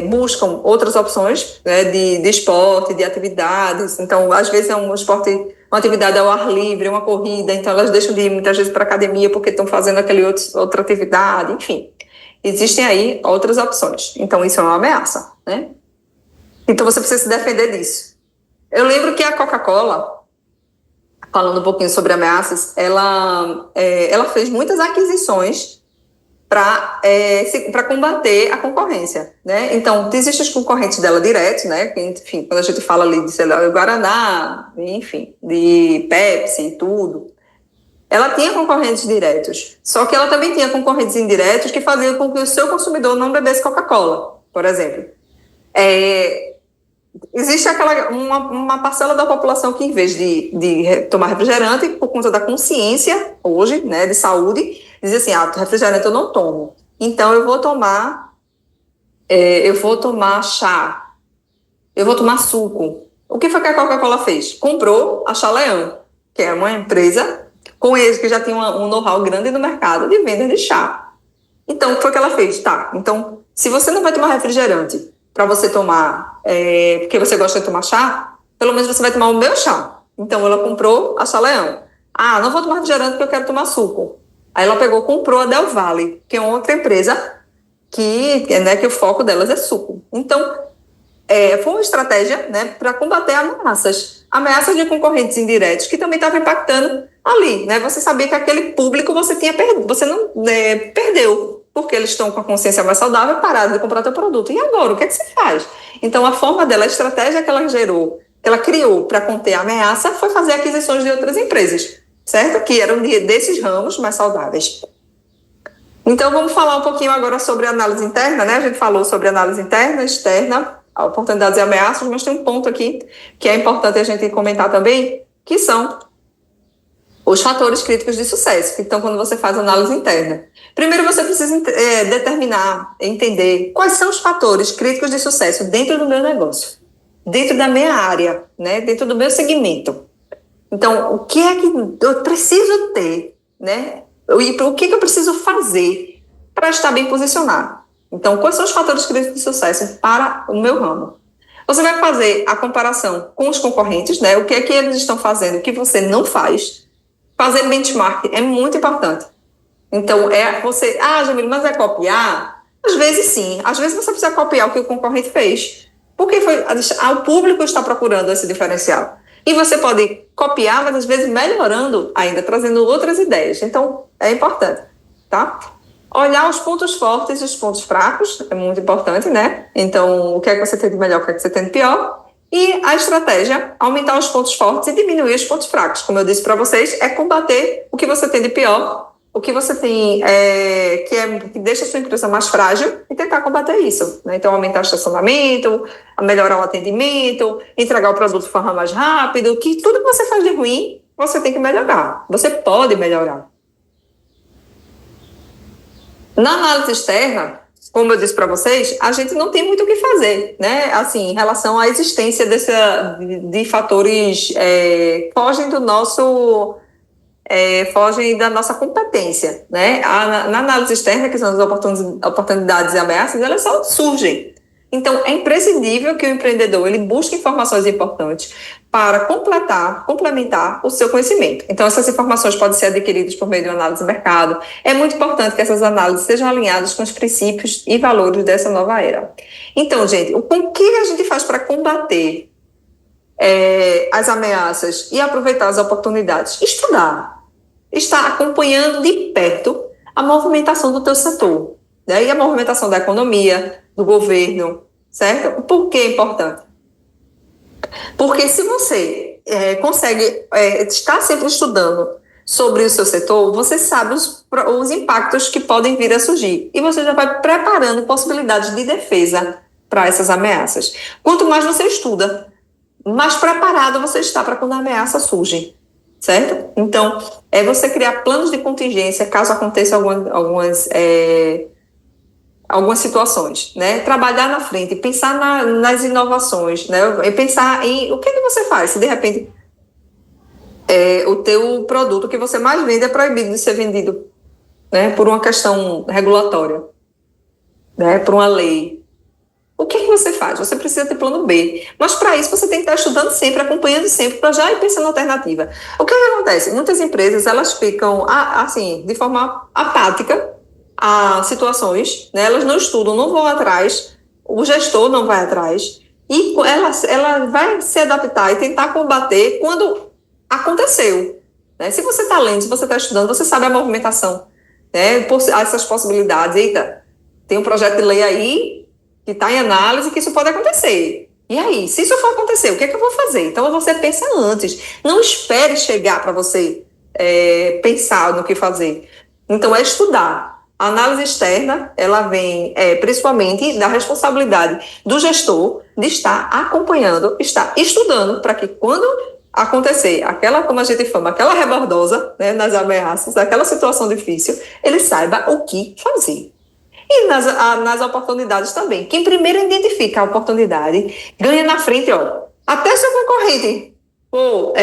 buscam outras opções, né, de esporte, de atividades. Então, às vezes é um esporte, uma atividade ao ar livre, uma corrida, então elas deixam de ir muitas vezes para a academia porque estão fazendo outra atividade, enfim. Existem aí outras opções. Então, isso é uma ameaça, né? Então, você precisa se defender disso. Eu lembro que a Coca-Cola, falando um pouquinho sobre ameaças, ela fez muitas aquisições para combater a concorrência, né? Então, existem os concorrentes dela diretos, né? Enfim, quando a gente fala ali de, sei lá, Guaraná, enfim, de Pepsi e tudo, ela tinha concorrentes diretos, só que ela também tinha concorrentes indiretos que faziam com que o seu consumidor não bebesse Coca-Cola, por exemplo. Existe uma parcela da população que, em vez de tomar refrigerante, por conta da consciência, hoje, né, de saúde, diz assim, refrigerante eu não tomo, então eu vou tomar chá, eu vou tomar suco. O que foi que a Coca-Cola fez? Comprou a Chá Leão, que é uma empresa com eles que já tinha um know-how grande no mercado de venda de chá. Então, o que foi que ela fez? Então, se você não vai tomar refrigerante para você tomar, porque você gosta de tomar chá, pelo menos você vai tomar o meu chá. Então, ela comprou a Chá Leão. Não vou tomar refrigerante porque eu quero tomar suco. Aí ela comprou a Del Valle, que é outra empresa que o foco delas é suco. Então, foi uma estratégia, né, para combater ameaças de concorrentes indiretos que também estavam impactando ali, né? Você sabia que aquele público você não perdeu, porque eles estão com a consciência mais saudável, pararam de comprar teu produto. E agora, o que é que você faz? Então, a forma dela, a estratégia que ela criou para conter a ameaça foi fazer aquisições de outras empresas, certo? Que eram desses ramos mais saudáveis. Então, vamos falar um pouquinho agora sobre análise interna, né? A gente falou sobre análise interna, externa, oportunidades e ameaças, mas tem um ponto aqui que é importante a gente comentar também, que são os fatores críticos de sucesso. Então, quando você faz análise interna, primeiro você precisa entender quais são os fatores críticos de sucesso dentro do meu negócio, dentro da minha área, né? Dentro do meu segmento. Então, o que é que eu preciso ter, né? E o que eu preciso fazer para estar bem posicionado? Então, quais são os fatores críticos de sucesso para o meu ramo? Você vai fazer a comparação com os concorrentes, né? O que é que eles estão fazendo, o que você não faz. Fazer benchmark é muito importante. Então, Jamile, mas é copiar? Às vezes sim, às vezes você precisa copiar o que o concorrente fez, porque o público está procurando esse diferencial. E você pode copiar, mas às vezes melhorando ainda, trazendo outras ideias. Então, é importante, tá? olhar os pontos fortes e os pontos fracos, é muito importante, né? Então, o que é que você tem de melhor, o que é que você tem de pior. E a estratégia, aumentar os pontos fortes e diminuir os pontos fracos. Como eu disse para vocês, é combater o que você tem de pior, o que você tem que deixa a sua empresa mais frágil e tentar combater isso, né? Então, aumentar o estacionamento, melhorar o atendimento, entregar o produto de forma mais rápido, que tudo que você faz de ruim, você tem que melhorar. Você pode melhorar. Na análise externa, como eu disse para vocês, a gente não tem muito o que fazer, né? Assim, em relação à existência de fatores fogem do nosso fogem da nossa competência, né? Na análise externa, que são as oportunidades e ameaças, elas só surgem. Então, é imprescindível que o empreendedor ele busque informações importantes para complementar o seu conhecimento. Então, essas informações podem ser adquiridas por meio de uma análise de mercado. É muito importante que essas análises sejam alinhadas com os princípios e valores dessa nova era. Então, gente, o que a gente faz para combater as ameaças e aproveitar as oportunidades? Estudar. Estar acompanhando de perto a movimentação do teu setor, né? E a movimentação da economia, do governo, certo? Por que é importante? Porque se você consegue estar sempre estudando sobre o seu setor, você sabe os impactos que podem vir a surgir. E você já vai preparando possibilidades de defesa para essas ameaças. Quanto mais você estuda, mais preparado você está para quando a ameaça surge, certo? Então, é você criar planos de contingência caso aconteça algumas situações, né? Trabalhar na frente, pensar nas inovações, né? E pensar em o que você faz se de repente o teu produto que você mais vende é proibido de ser vendido, né? Por uma questão regulatória, né? Por uma lei. O que você faz? Você precisa ter plano B. Mas para isso você tem que estar estudando sempre, acompanhando sempre, para já ir pensando na alternativa. O que acontece? Muitas empresas, elas ficam, assim, de forma apática a situações, né? Elas não estudam, não vão atrás, o gestor não vai atrás, e ela vai se adaptar e tentar combater quando aconteceu, né? Se você está lendo, se você está estudando, você sabe a movimentação, né? Essas possibilidades. Eita, tem um projeto de lei aí que está em análise que isso pode acontecer. E aí, se isso for acontecer, o que é que eu vou fazer? Então, você pensa antes. Não espere chegar para você pensar no que fazer. Então, é estudar. A análise externa, ela vem principalmente da responsabilidade do gestor de estar acompanhando, estar estudando, para que quando acontecer aquela, como a gente fala, aquela rebordosa, né, nas ameaças, aquela situação difícil, ele saiba o que fazer. E nas oportunidades também. Quem primeiro identifica a oportunidade ganha na frente, ó. Até seu concorrente for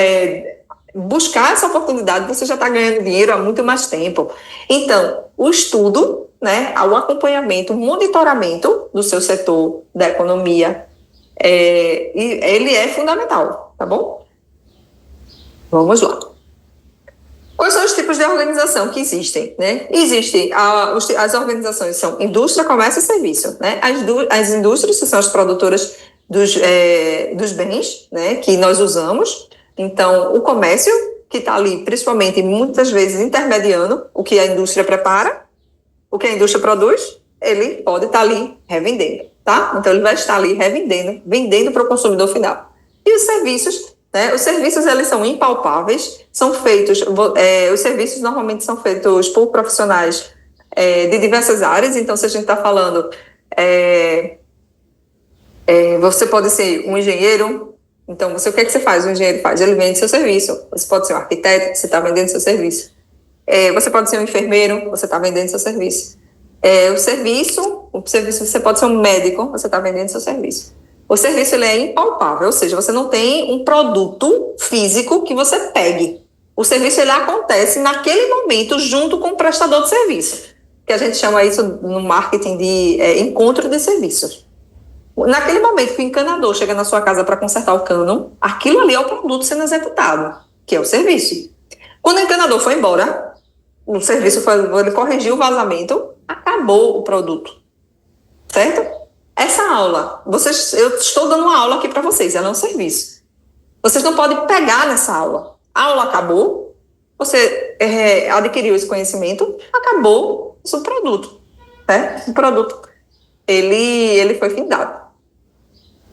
buscar essa oportunidade, você já está ganhando dinheiro há muito mais tempo. Então, o estudo, né, o acompanhamento, o monitoramento do seu setor da economia, ele é fundamental, tá bom? Vamos lá. Quais são os tipos de organização que existem, né? Existem as organizações são indústria, comércio e serviço, né? As indústrias, que são as produtoras dos bens, né, que nós usamos. Então, o comércio, que está ali, principalmente, muitas vezes, intermediando o que a indústria prepara, o que a indústria produz, ele pode estar ali revendendo, tá? Então, ele vai estar ali revendendo, vendendo para o consumidor final. E os serviços, né? Os serviços, eles são impalpáveis, são feitos, os serviços normalmente são feitos por profissionais de diversas áreas. Então, se a gente está falando, você pode ser um engenheiro. Então, o que é que você faz? O engenheiro faz? Ele vende seu serviço. Você pode ser um arquiteto, você está vendendo seu serviço. Você pode ser um enfermeiro, você está vendendo seu serviço. O serviço, você pode ser um médico, você está vendendo seu serviço. O serviço, ele é impalpável, ou seja, você não tem um produto físico que você pegue. O serviço, ele acontece naquele momento junto com o prestador de serviço, que a gente chama isso no marketing de encontro de serviços. Naquele momento que o encanador chega na sua casa para consertar o cano, aquilo ali é o produto sendo executado, que é o serviço. Quando o encanador foi embora, o serviço ele corrigiu o vazamento, acabou o produto, certo? Essa aula, eu estou dando uma aula aqui para vocês, ela é um serviço. Vocês não podem pegar nessa aula. A aula acabou, você adquiriu esse conhecimento, acabou, o produto, né? O produto, ele foi findado,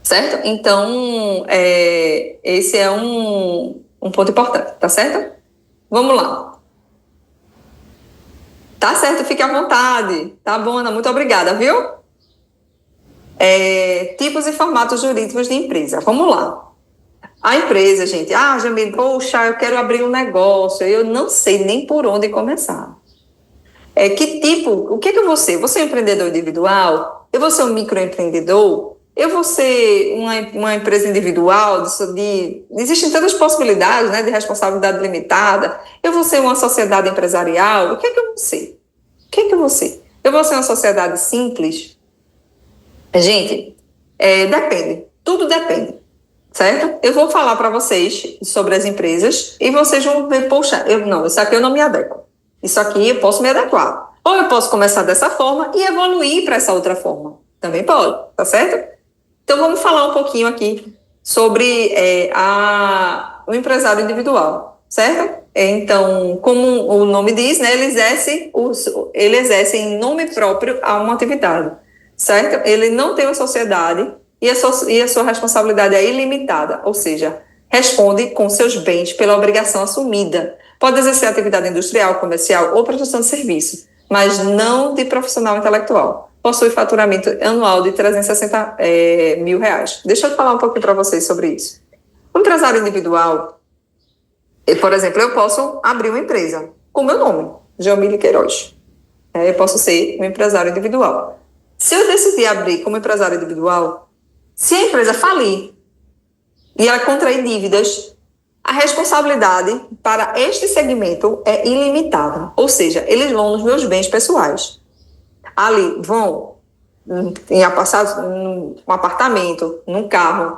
certo? Então, esse é um ponto importante, tá certo? Vamos lá. Tá certo, fique à vontade. Tá bom, Ana, muito obrigada, viu? Tipos e formatos jurídicos de empresa. Vamos lá. A empresa, gente, Jamile, poxa, eu quero abrir um negócio, eu não sei nem por onde começar. Que tipo, o que eu vou ser? Vou ser um empreendedor individual? Eu vou ser um microempreendedor? Eu vou ser uma empresa individual? Existem tantas possibilidades, né, de responsabilidade limitada. Eu vou ser uma sociedade empresarial? O que eu vou ser? O que eu vou ser? Eu vou ser uma sociedade simples? Gente, depende. Tudo depende. Certo? Eu vou falar para vocês sobre as empresas e vocês vão ver, poxa, isso aqui eu não me adequo. Isso aqui eu posso me adequar. Ou eu posso começar dessa forma e evoluir para essa outra forma. Também pode, tá certo? Então vamos falar um pouquinho aqui sobre o empresário individual, certo? Então, como o nome diz, né, ele exerce em nome próprio a uma atividade, certo? Ele não tem uma sociedade e a sua responsabilidade é ilimitada, ou seja, responde com seus bens pela obrigação assumida. Pode exercer atividade industrial, comercial ou prestação de serviço, mas não de profissional intelectual. Possui faturamento anual de 360 mil reais. Deixa eu falar um pouquinho para vocês sobre isso. O empresário individual, por exemplo, eu posso abrir uma empresa com meu nome, Jamile Queiroz. Eu posso ser um empresário individual. Se eu decidir abrir como empresário individual, se a empresa falir e ela contrair dívidas, a responsabilidade para este segmento é ilimitada. Ou seja, eles vão nos meus bens pessoais. Ali vão em um apartamento, num carro,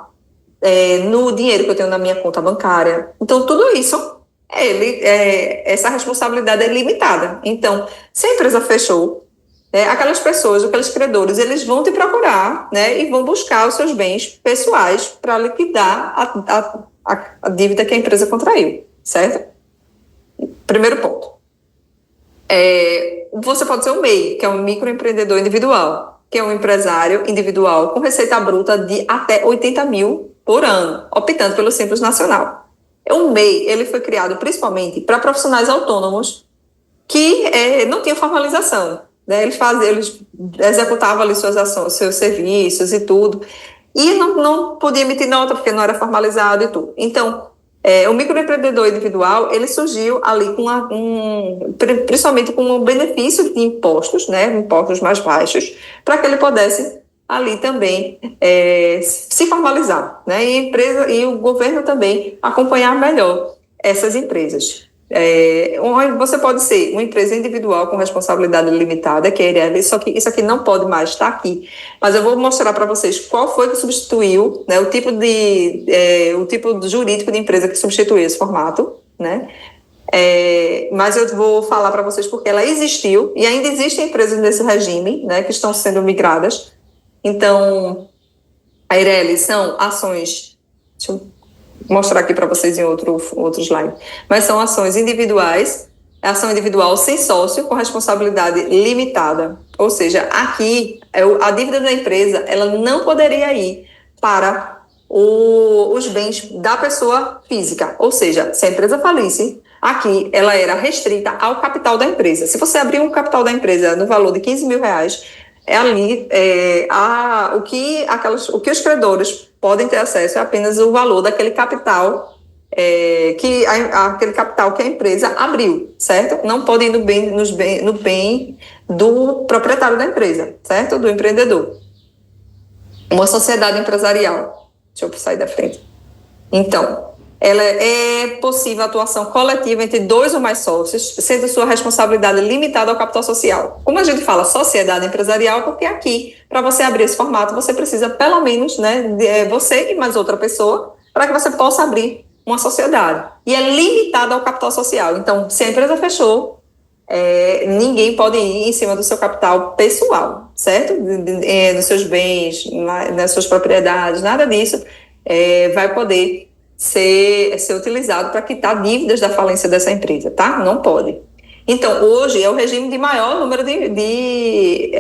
no dinheiro que eu tenho na minha conta bancária. Então, tudo isso, essa responsabilidade é limitada. Então, se a empresa fechou, aquelas pessoas, aqueles credores, eles vão te procurar, né, e vão buscar os seus bens pessoais para liquidar a dívida que a empresa contraiu, certo? Primeiro ponto. Você pode ser um MEI, que é um microempreendedor individual, que é um empresário individual com receita bruta de até 80 mil por ano, optando pelo Simples Nacional. O MEI, ele foi criado principalmente para profissionais autônomos que não tinham formalização. Né? Eles executavam ali suas ações, seus serviços e tudo, e não podia emitir nota porque não era formalizado e tudo. Então, o microempreendedor individual, ele surgiu ali principalmente com um benefício de impostos, né, impostos mais baixos, para que ele pudesse ali também se formalizar, né, e o governo também acompanhar melhor essas empresas. Você pode ser uma empresa individual com responsabilidade limitada, que é a IRL, só que isso aqui não pode mais estar aqui. Mas eu vou mostrar para vocês qual foi que substituiu, né, o tipo jurídico de empresa que substituiu esse formato, né? Mas eu vou falar para vocês porque ela existiu e ainda existem empresas nesse regime, né, que estão sendo migradas. Então, a IRL são ações... Deixa eu mostrar aqui para vocês em outro slide. Mas são ações individuais, ação individual sem sócio, com responsabilidade limitada. Ou seja, aqui, a dívida da empresa, ela não poderia ir para os bens da pessoa física. Ou seja, se a empresa falisse, aqui ela era restrita ao capital da empresa. Se você abrir um capital da empresa no valor de 15 mil reais, o que os credores podem ter acesso é apenas o valor daquele capital, aquele capital que a empresa abriu, certo? Não pode ir no bem do proprietário da empresa, certo? Do empreendedor. Uma sociedade empresarial. Deixa eu sair da frente. Então, ela é possível a atuação coletiva entre 2 ou mais sócios, sendo sua responsabilidade limitada ao capital social. Como a gente fala sociedade empresarial, porque aqui, para você abrir esse formato, você precisa pelo menos, né, você e mais outra pessoa, para que você possa abrir uma sociedade. E é limitada ao capital social. Então, se a empresa fechou, ninguém pode ir em cima do seu capital pessoal, certo? Dos seus bens, das suas propriedades, nada disso vai poder ser utilizado para quitar dívidas da falência dessa empresa, tá? Não pode. Então, hoje é o regime de maior número de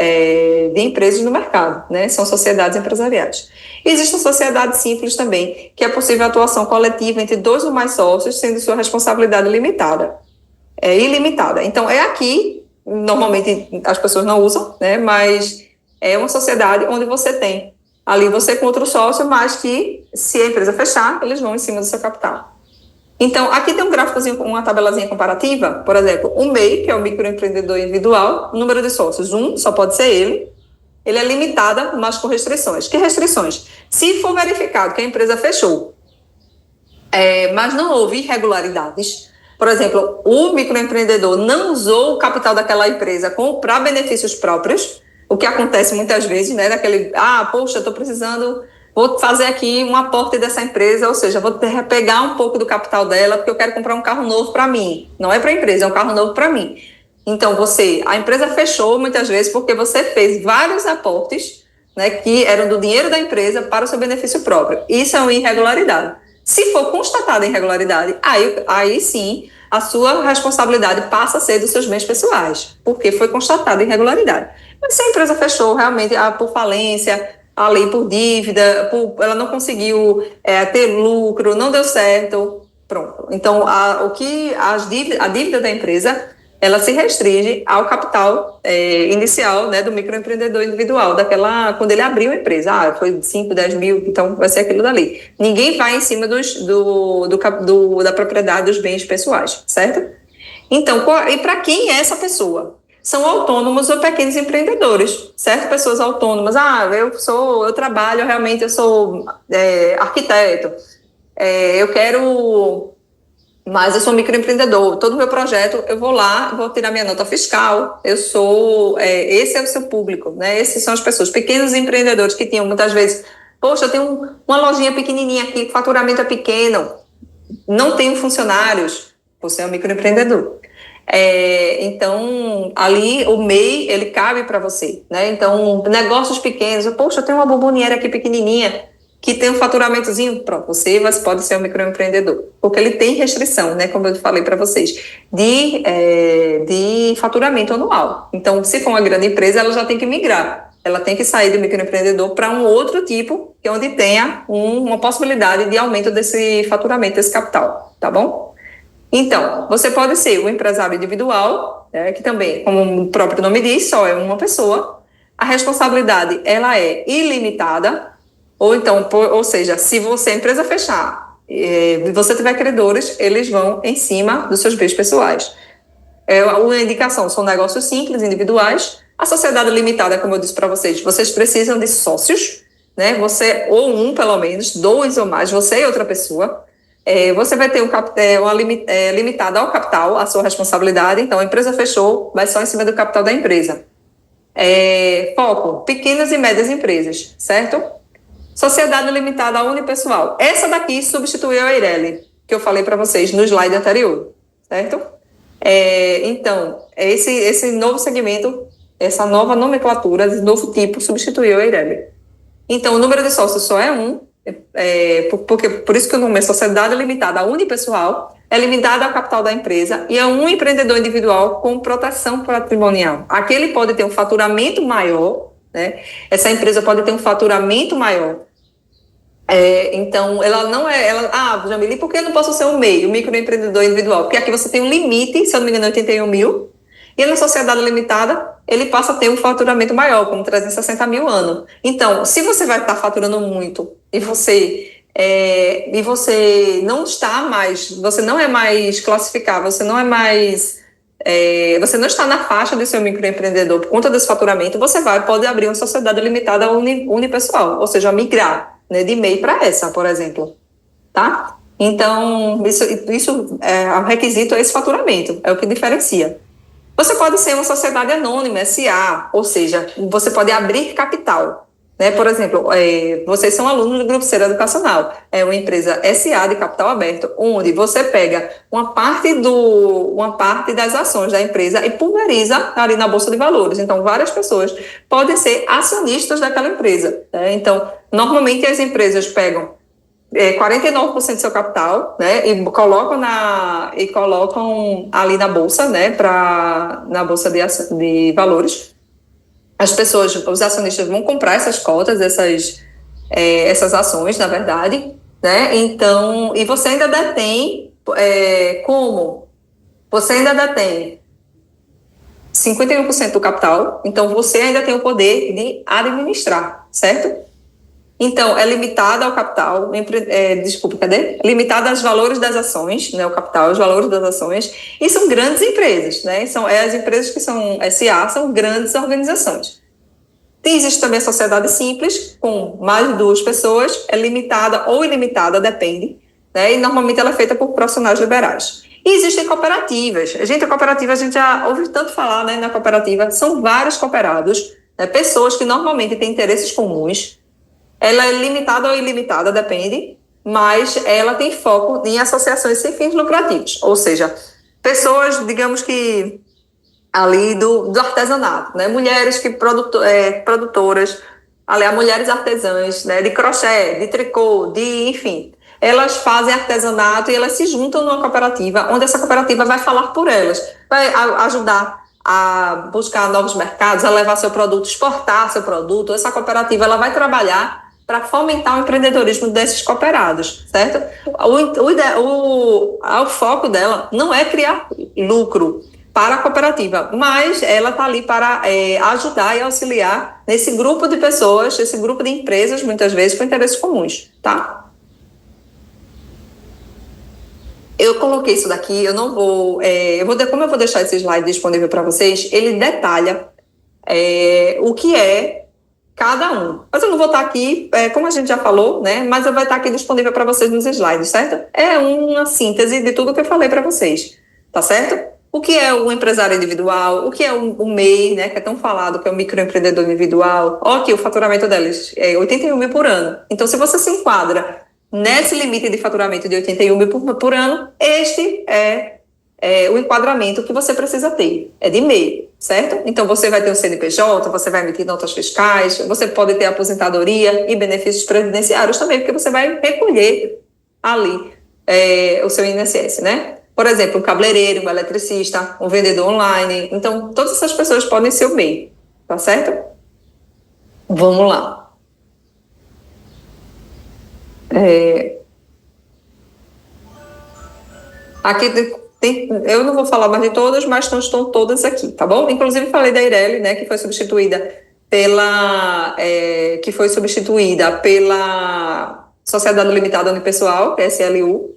empresas no mercado, né? São sociedades empresariais. Existe a sociedade simples também, que é possível a atuação coletiva entre dois ou mais sócios, sendo sua responsabilidade limitada, ilimitada. Então, é aqui, normalmente as pessoas não usam, né? Mas é uma sociedade onde você tem ali você com outro sócio, mas que se a empresa fechar, eles vão em cima do seu capital. Então, aqui tem um gráficozinho, uma tabelazinha comparativa, por exemplo, o MEI, que é o microempreendedor individual, número de sócios, só pode ser ele é limitada, mas com restrições. Que restrições? Se for verificado que a empresa fechou, mas não houve irregularidades, por exemplo, o microempreendedor não usou o capital daquela empresa para benefícios próprios, o que acontece muitas vezes, né, daquele, poxa, estou precisando, vou fazer aqui um aporte dessa empresa, ou seja, vou pegar um pouco do capital dela, porque eu quero comprar um carro novo para mim, não é para a empresa, é um carro novo para mim. Então, a empresa fechou muitas vezes porque você fez vários aportes, né, que eram do dinheiro da empresa para o seu benefício próprio. Isso é uma irregularidade. Se for constatada irregularidade, aí sim a sua responsabilidade passa a ser dos seus bens pessoais, porque foi constatada irregularidade. Mas se a empresa fechou realmente por falência, ali por dívida, ela não conseguiu ter lucro, não deu certo, pronto. Então, a dívida da empresa, ela se restringe ao capital inicial, né, do microempreendedor individual, quando ele abriu a empresa. Foi 5, 10 mil, então vai ser aquilo dali. Ninguém vai em cima da propriedade dos bens pessoais, certo? Então, e para quem é essa pessoa? São autônomos ou pequenos empreendedores, certo? Pessoas autônomas. Eu trabalho, realmente eu sou arquiteto, mas eu sou microempreendedor. Todo meu projeto, eu vou lá, vou tirar minha nota fiscal. Esse é o seu público, né? Esses são as pessoas, pequenos empreendedores que tinham muitas vezes, poxa, eu tenho uma lojinha pequenininha aqui, o faturamento é pequeno, não tenho funcionários, você é um microempreendedor. Então, ali o MEI, ele cabe para você, né? Então, negócios pequenos, poxa, eu tenho uma bomboniere aqui pequenininha, que tem um faturamentozinho, pronto, você pode ser um microempreendedor, porque ele tem restrição, né, como eu falei para vocês, de faturamento anual. Então, se for uma grande empresa, ela já tem que migrar, ela tem que sair do microempreendedor para um outro tipo, que é onde tenha uma possibilidade de aumento desse faturamento, desse capital, tá bom? Então, você pode ser um empresário individual, né, que também, como o próprio nome diz, só é uma pessoa. A responsabilidade, ela é ilimitada, ou seja, se a empresa fechar e você tiver credores, eles vão em cima dos seus bens pessoais. Uma indicação, são negócios simples, individuais. A sociedade limitada, como eu disse para vocês precisam de sócios, né? Você, ou pelo menos, 2 ou mais, você e outra pessoa. Você vai ter limitada ao capital, a sua responsabilidade. Então, a empresa fechou, vai só em cima do capital da empresa. Foco, pequenas e médias empresas, certo? Sociedade limitada a unipessoal. Essa daqui substituiu a Eireli, que eu falei para vocês no slide anterior, certo? Então, esse novo segmento, essa nova nomenclatura, esse novo tipo, substituiu a Eireli. Então, o número de sócios só é 1, por isso que o nome é sociedade limitada a unipessoal, é limitada ao capital da empresa e a um empreendedor individual com proteção patrimonial. Aqui ele pode ter um faturamento maior, né? Essa empresa pode ter um faturamento maior. Então, ela não é... Jamile, por que eu não posso ser o MEI, o microempreendedor individual? Porque aqui você tem um limite, se eu não me engano, 81 mil, e na sociedade limitada, ele passa a ter um faturamento maior, como 360 mil ano. Então, se você vai estar faturando muito e você não está mais, você não é mais classificável, você não está na faixa do seu microempreendedor por conta desse faturamento, você pode abrir uma sociedade limitada unipessoal, ou seja, migrar, né, de MEI para essa, por exemplo, tá? Então, isso o requisito é esse faturamento, é o que diferencia. Você pode ser uma sociedade anônima, SA, ou seja, você pode abrir capital, né? Por exemplo, vocês são alunos do Grupo Ser Educacional, é uma empresa SA de capital aberto, onde você pega uma parte das ações da empresa e pulveriza ali na Bolsa de Valores. Então, várias pessoas podem ser acionistas daquela empresa, né? Então, normalmente as empresas pegam 49% do seu capital, né, e colocam ali na bolsa, né, na bolsa de valores. As pessoas, os acionistas vão comprar essas cotas, essas ações, na verdade, né? Então, e você ainda detém, como? Você ainda detém 51% do capital, então você ainda tem o poder de administrar, certo? Então, é limitada ao capital, limitada aos valores das ações, né, o capital, os valores das ações, e são grandes empresas, né? As empresas que são SA são grandes organizações. Existe também a sociedade simples, com mais de 2 pessoas, é limitada ou ilimitada, depende, né? E normalmente ela é feita por profissionais liberais. E existem cooperativas. A cooperativa, a gente já ouve tanto falar, né, na cooperativa, são vários cooperados, né, pessoas que normalmente têm interesses comuns. Ela é limitada ou ilimitada, depende, mas ela tem foco em associações sem fins lucrativos, ou seja, pessoas, digamos que ali do artesanato, né? Mulheres que produtoras, ali, mulheres artesãs, né? De crochê, de tricô, enfim, elas fazem artesanato e elas se juntam numa cooperativa, onde essa cooperativa vai falar por elas, vai ajudar a buscar novos mercados, a levar seu produto, exportar seu produto. Essa cooperativa ela vai trabalhar para fomentar o empreendedorismo desses cooperados, certo? O foco dela não é criar lucro para a cooperativa, mas ela está ali para ajudar e auxiliar nesse grupo de pessoas, esse grupo de empresas, muitas vezes, com interesses comuns, tá? Eu coloquei isso daqui, eu não vou... como eu vou deixar esse slide disponível para vocês, ele detalha o que é cada um. Mas eu não vou estar aqui, como a gente já falou, né? Mas eu vou estar aqui disponível para vocês nos slides, certo? É uma síntese de tudo que eu falei para vocês, tá certo? O que é o empresário individual, o que é o MEI, né, que é tão falado, que é o microempreendedor individual. Ó, aqui o faturamento deles é 81 mil por ano. Então, se você se enquadra nesse limite de faturamento de 81 mil por ano, este é o enquadramento que você precisa ter, é de MEI, certo? Então, você vai ter um CNPJ, você vai emitir notas fiscais, você pode ter aposentadoria e benefícios previdenciários também, porque você vai recolher ali o seu INSS, né? Por exemplo, um cabeleireiro, um eletricista, um vendedor online. Então, todas essas pessoas podem ser o MEI, tá certo? Vamos lá. Aqui eu não vou falar mais de todas, mas estão todas aqui, tá bom? Inclusive, falei da Ireli, né, que foi substituída pela Sociedade Limitada Unipessoal, SLU,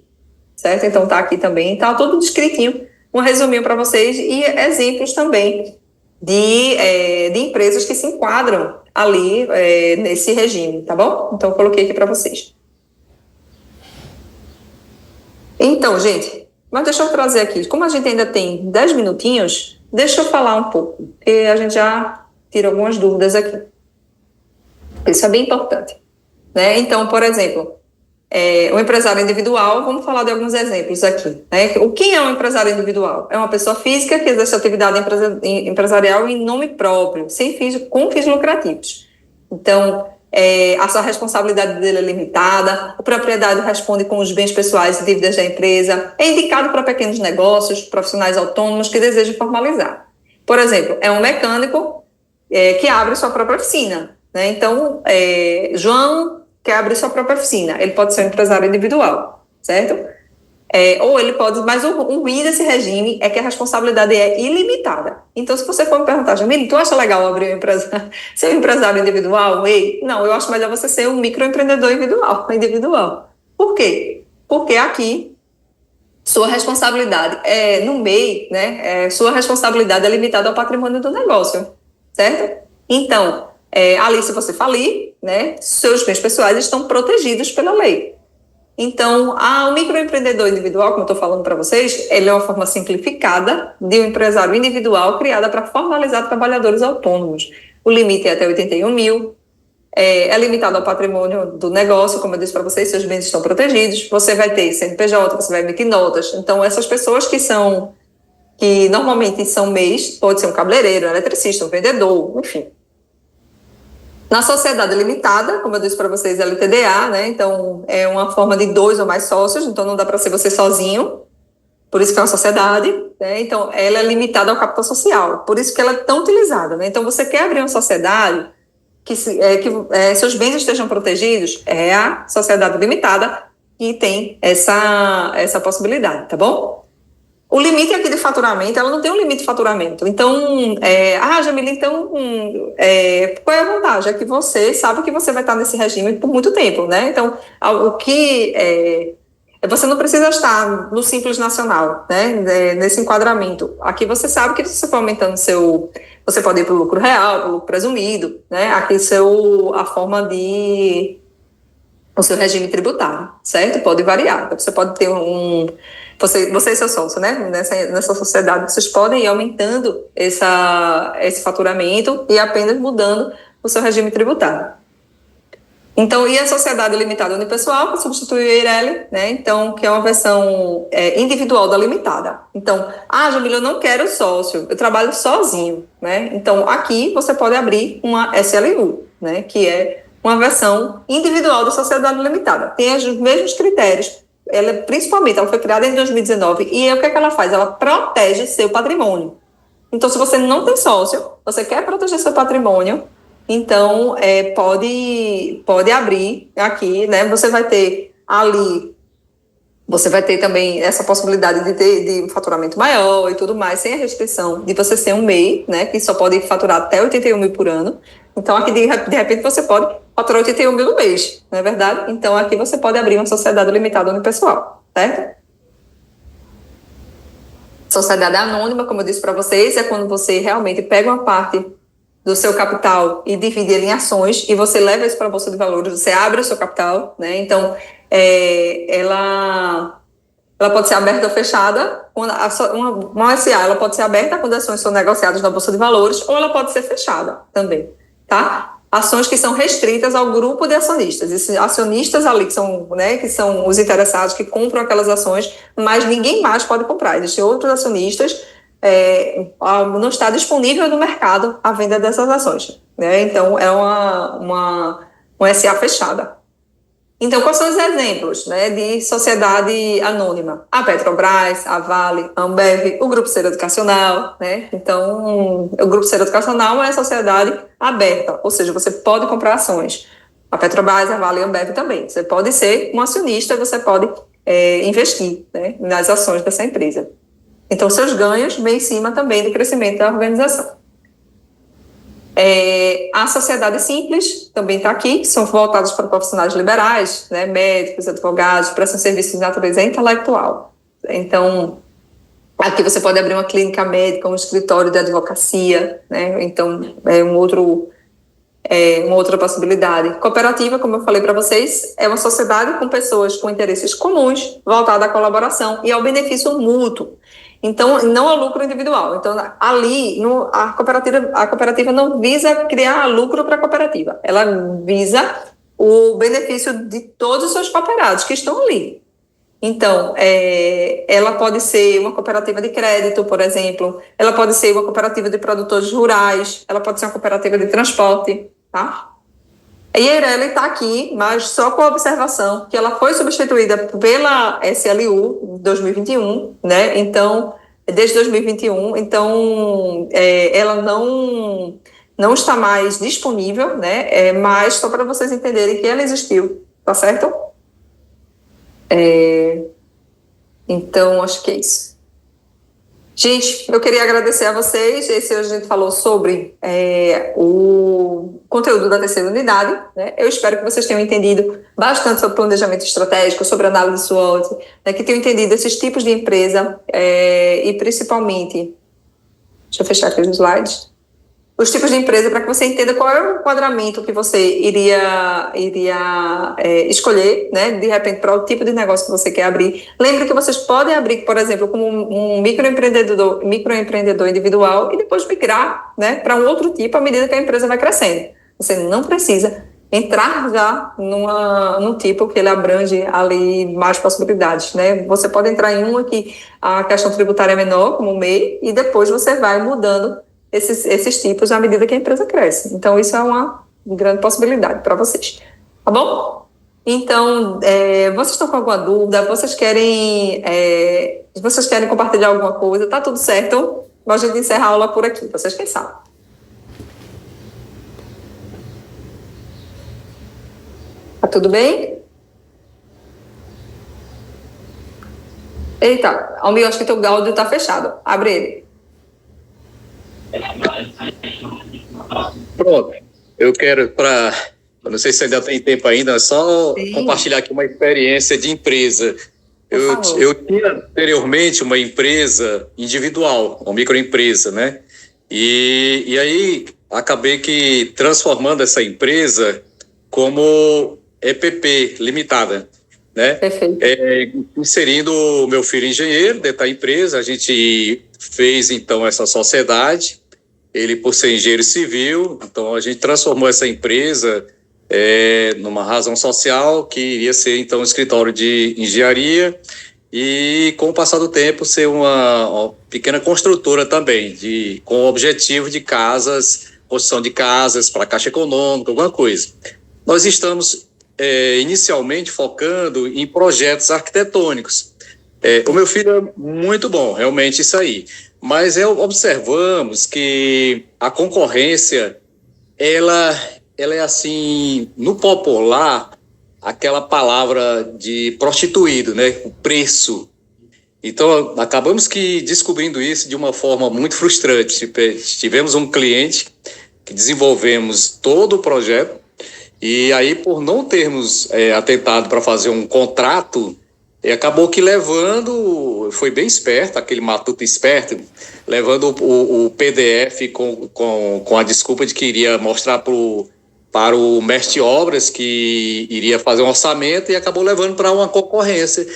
certo? Então tá aqui também, tá tudo descritinho, um resuminho para vocês e exemplos também de empresas que se enquadram ali nesse regime, tá bom? Então eu coloquei aqui para vocês. Então, gente, mas deixa eu trazer aqui, como a gente ainda tem 10 minutinhos, deixa eu falar um pouco, porque a gente já tira algumas dúvidas aqui. Isso é bem importante, né? Então, por exemplo, o empresário individual, vamos falar de alguns exemplos aqui, né? O que é um empresário individual? É uma pessoa física que exerce atividade empresarial em nome próprio, com fins lucrativos. Então, a sua responsabilidade dele é limitada, o proprietário responde com os bens pessoais e dívidas da empresa, é indicado para pequenos negócios, profissionais autônomos que desejam formalizar. Por exemplo, é um mecânico que abre sua própria oficina, né? Então, João quer abrir sua própria oficina, ele pode ser um empresário individual, certo? Ou ele pode, mas o ruim desse regime é que a responsabilidade é ilimitada. Então, se você for me perguntar, Jamile, tu acha legal abrir ser um empresário individual? Ei, não, eu acho melhor você ser um microempreendedor individual. Por quê? Porque aqui, sua responsabilidade no MEI, né? Sua responsabilidade é limitada ao patrimônio do negócio, certo? Então, ali, se você falir, né, seus bens pessoais estão protegidos pela lei. Então, o microempreendedor individual, como eu estou falando para vocês, ele é uma forma simplificada de um empresário individual criada para formalizar trabalhadores autônomos. O limite é até 81 mil, é limitado ao patrimônio do negócio, como eu disse para vocês, seus bens estão protegidos, você vai ter CNPJ, você vai emitir notas. Então, essas pessoas que normalmente são MEIs, pode ser um cabeleireiro, um eletricista, um vendedor, enfim. Na sociedade limitada, como eu disse para vocês, LTDA, né? Então, é uma forma de 2 ou mais sócios, então não dá para ser você sozinho, por isso que é uma sociedade, né? Então, ela é limitada ao capital social, por isso que ela é tão utilizada, né? Então, você quer abrir uma sociedade que seus bens estejam protegidos, é a sociedade limitada que tem essa possibilidade, tá bom? O limite aqui de faturamento, ela não tem um limite de faturamento. Então, Jamila, então, qual é a vantagem? É que você sabe que você vai estar nesse regime por muito tempo, né? Então, você não precisa estar no Simples Nacional, né? Nesse enquadramento. Aqui você sabe que se você for aumentando você pode ir para o lucro real, para o lucro presumido, né? Aqui a forma o seu regime tributário, certo? Pode variar. Então, você pode ter você e seu sócio, né? Nessa sociedade, vocês podem ir aumentando esse faturamento e apenas mudando o seu regime tributário. Então, e a sociedade limitada unipessoal, que substitui o EIRELI, né? Então, que é uma versão individual da limitada. Então, Jamila, eu não quero sócio, eu trabalho sozinho, né? Então, aqui você pode abrir uma SLU, né? Que é uma versão individual da sociedade limitada. Tem os mesmos critérios. Ela foi criada em 2019 e o que ela faz? Ela protege seu patrimônio. Então, se você não tem sócio, você quer proteger seu patrimônio, então pode abrir aqui, né? Você vai ter também essa possibilidade de um faturamento maior e tudo mais, sem a restrição de você ser um MEI, né? Que só pode faturar até 81 mil por ano. Então, aqui, de repente, você pode faturar 81 mil no mês, não é verdade? Então, aqui você pode abrir uma sociedade limitada unipessoal, certo? Sociedade anônima, como eu disse para vocês, é quando você realmente pega uma parte do seu capital e divide ele em ações e você leva isso para a Bolsa de Valores, você abre o seu capital, né? Então, ela pode ser aberta ou fechada. Uma SA, ela pode ser aberta quando as ações são negociadas na Bolsa de Valores ou ela pode ser fechada também, tá? Ações que são restritas ao grupo de acionistas. Esses acionistas ali que são os interessados que compram aquelas ações, mas ninguém mais pode comprar. Existem outros acionistas, não está disponível no mercado a venda dessas ações, né? Então, é uma SA fechada. Então, quais são os exemplos, né, de sociedade anônima? A Petrobras, a Vale, a Ambev, o Grupo Ser Educacional, né? Então, o Grupo Ser Educacional é a sociedade aberta, ou seja, você pode comprar ações. A Petrobras, a Vale e a Ambev também. Você pode ser um acionista, você pode investir, né, nas ações dessa empresa. Então, seus ganhos vêm em cima também do crescimento da organização. A sociedade simples também está aqui, que são voltados para profissionais liberais, né, médicos, advogados, prestam serviços de natureza intelectual. Então, aqui você pode abrir uma clínica médica, um escritório de advocacia, né? Então, uma outra possibilidade. Cooperativa, como eu falei para vocês, é uma sociedade com pessoas com interesses comuns, voltada à colaboração e ao benefício mútuo. Então, não ao lucro individual. Então, ali, a cooperativa não visa criar lucro para a cooperativa. Ela visa o benefício de todos os seus cooperados que estão ali. Então, ela pode ser uma cooperativa de crédito, por exemplo. Ela pode ser uma cooperativa de produtores rurais. Ela pode ser uma cooperativa de transporte, tá? E a EIRELI está aqui, mas só com a observação que ela foi substituída pela SLU em 2021, né? Então, desde 2021, então ela não está mais disponível, né? Mas só para vocês entenderem que ela existiu, tá certo? Então, acho que é isso. Gente, eu queria agradecer a vocês. Hoje a gente falou sobre o conteúdo da terceira unidade, né? Eu espero que vocês tenham entendido bastante sobre planejamento estratégico, sobre análise SWOT, né? Que tenham entendido esses tipos de empresa e principalmente, deixa eu fechar aqui os slides, os tipos de empresa para que você entenda qual é o enquadramento que você iria escolher, né? De repente, para o tipo de negócio que você quer abrir. Lembre que vocês podem abrir, por exemplo, como um microempreendedor individual e depois migrar, né, para um outro tipo à medida que a empresa vai crescendo. Você não precisa entrar já num tipo que ele abrange ali mais possibilidades, né? Você pode entrar em uma que a questão tributária é menor, como o MEI, e depois você vai mudando esses tipos à medida que a empresa cresce. Então, isso é de grande possibilidade para vocês. Tá bom? Então, vocês estão com alguma dúvida? Vocês querem compartilhar alguma coisa? Tá tudo certo? A gente encerra a aula por aqui, vocês quem sabem. Tá tudo bem? Eita, Almir, acho que teu áudio tá fechado. Abre ele.
Pronto. Eu quero eu não sei se ainda tem tempo ainda, é só compartilhar aqui uma experiência de empresa. Eu tinha anteriormente uma empresa individual, uma microempresa, né? E aí acabei que transformando essa empresa como EPP limitada, né?
Perfeito.
Inserindo o meu filho engenheiro dentro da empresa, a gente fez então essa sociedade, ele por ser engenheiro civil, então a gente transformou essa empresa numa razão social que iria ser então um escritório de engenharia e com o passar do tempo ser uma pequena construtora também, com o objetivo de construção de casas para a Caixa Econômica, alguma coisa. Nós estamos inicialmente focando em projetos arquitetônicos. O meu filho é muito bom, realmente isso aí, mas observamos que a concorrência, ela é assim, no popular, aquela palavra de prostituído, né? O preço. Então, acabamos que descobrindo isso de uma forma muito frustrante. Tivemos um cliente que desenvolvemos todo o projeto e aí, por não termos atentado para fazer um contrato, acabou que foi bem esperto, aquele matuto esperto, levando o PDF com a desculpa de que iria mostrar para o mestre de obras que iria fazer um orçamento e acabou levando para uma concorrência.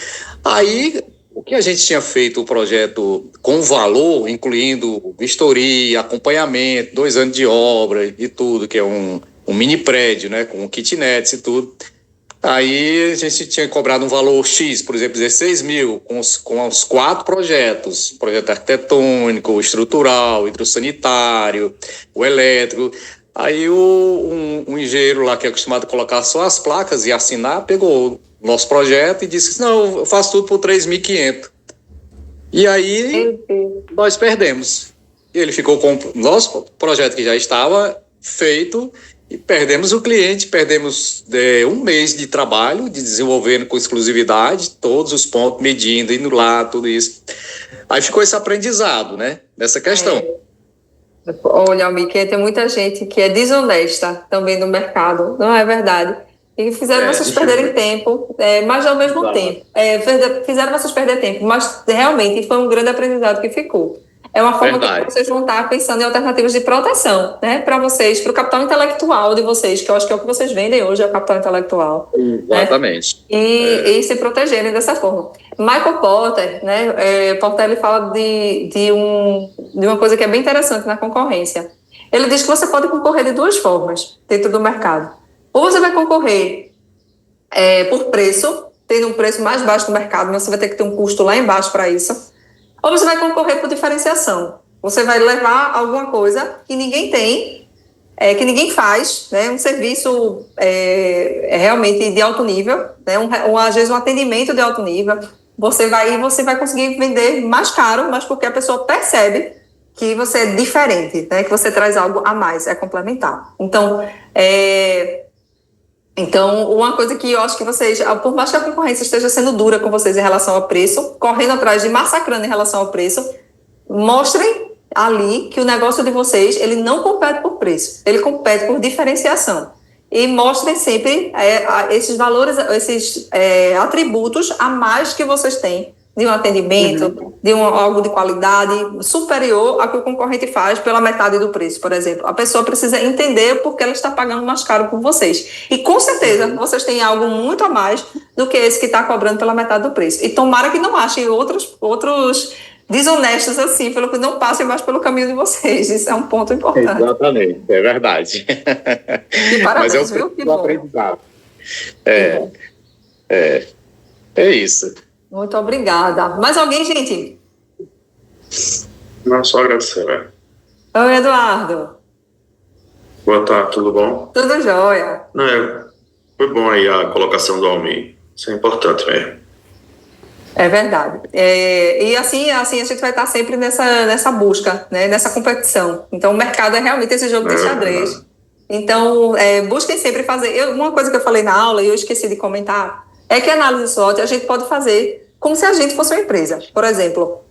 Aí, o que a gente tinha feito o projeto com valor, incluindo vistoria, acompanhamento, 2 anos de obra e tudo, que é um mini prédio, né, com kitnets e tudo. Aí a gente tinha cobrado um valor X, por exemplo, 16 mil, com os 4 projetos, projeto arquitetônico, estrutural, hidrossanitário, o elétrico. Aí um engenheiro lá que é acostumado a colocar só as placas e assinar, pegou o nosso projeto e disse, não, eu faço tudo por 3.500. E aí nós perdemos. Ele ficou com o nosso projeto que já estava feito e perdemos o cliente, perdemos 1 mês de trabalho, de desenvolvendo com exclusividade, todos os pontos, medindo, indo lá, tudo isso. Aí ficou esse aprendizado, né, nessa questão.
Olha, Almir, tem muita gente que é desonesta também no mercado, não é verdade? E fizeram vocês perderem tempo, mas ao mesmo tempo, fizeram vocês perder tempo, mas realmente foi um grande aprendizado que ficou. É uma forma que vocês vão estar pensando em alternativas de proteção, né, para vocês, para o capital intelectual de vocês, que eu acho que é o que vocês vendem hoje, é o capital intelectual.
Exatamente.
Né? E se protegerem dessa forma. Michael Porter, né, Porter, ele fala de uma coisa que é bem interessante na concorrência. Ele diz que você pode concorrer de 2 formas dentro do mercado. Ou você vai concorrer por preço, tendo um preço mais baixo do mercado, mas você vai ter que ter um custo lá embaixo para isso. Ou você vai concorrer por diferenciação. Você vai levar alguma coisa que ninguém tem, que ninguém faz, né? Um serviço realmente de alto nível, né? Às vezes um atendimento de alto nível. Você vai conseguir vender mais caro, mas porque a pessoa percebe que você é diferente, né? Que você traz algo a mais, é complementar. Então, uma coisa que eu acho que vocês, por mais que a concorrência esteja sendo dura com vocês em relação ao preço, correndo atrás de massacrando em relação ao preço, mostrem ali que o negócio de vocês, ele não compete por preço, ele compete por diferenciação. E mostrem sempre esses valores, esses atributos a mais que vocês têm de um atendimento, de algo de qualidade superior ao que o concorrente faz pela metade do preço, por exemplo. A pessoa precisa entender por que ela está pagando mais caro por vocês. E com certeza vocês têm algo muito a mais do que esse que está cobrando pela metade do preço. E tomara que não achem outros desonestos assim, pelo que não passem mais pelo caminho de vocês. Isso é um ponto importante.
Exatamente, é verdade.
E parabéns,
mas
viu? Que bom.
Aprendizado. É isso.
Muito obrigada. Mais alguém, gente?
Não, só agradecer, né?
Oi, Eduardo.
Boa tarde, tudo bom?
Tudo jóia.
Não, foi bom aí a colocação do Almir. Isso é importante mesmo.
É verdade. E assim a gente vai estar sempre nessa busca, né, nessa competição. Então, o mercado é realmente esse jogo de xadrez. Então, busquem sempre fazer. Uma coisa que eu falei na aula e eu esqueci de comentar é que a análise SWOT a gente pode fazer como se a gente fosse uma empresa. Por exemplo,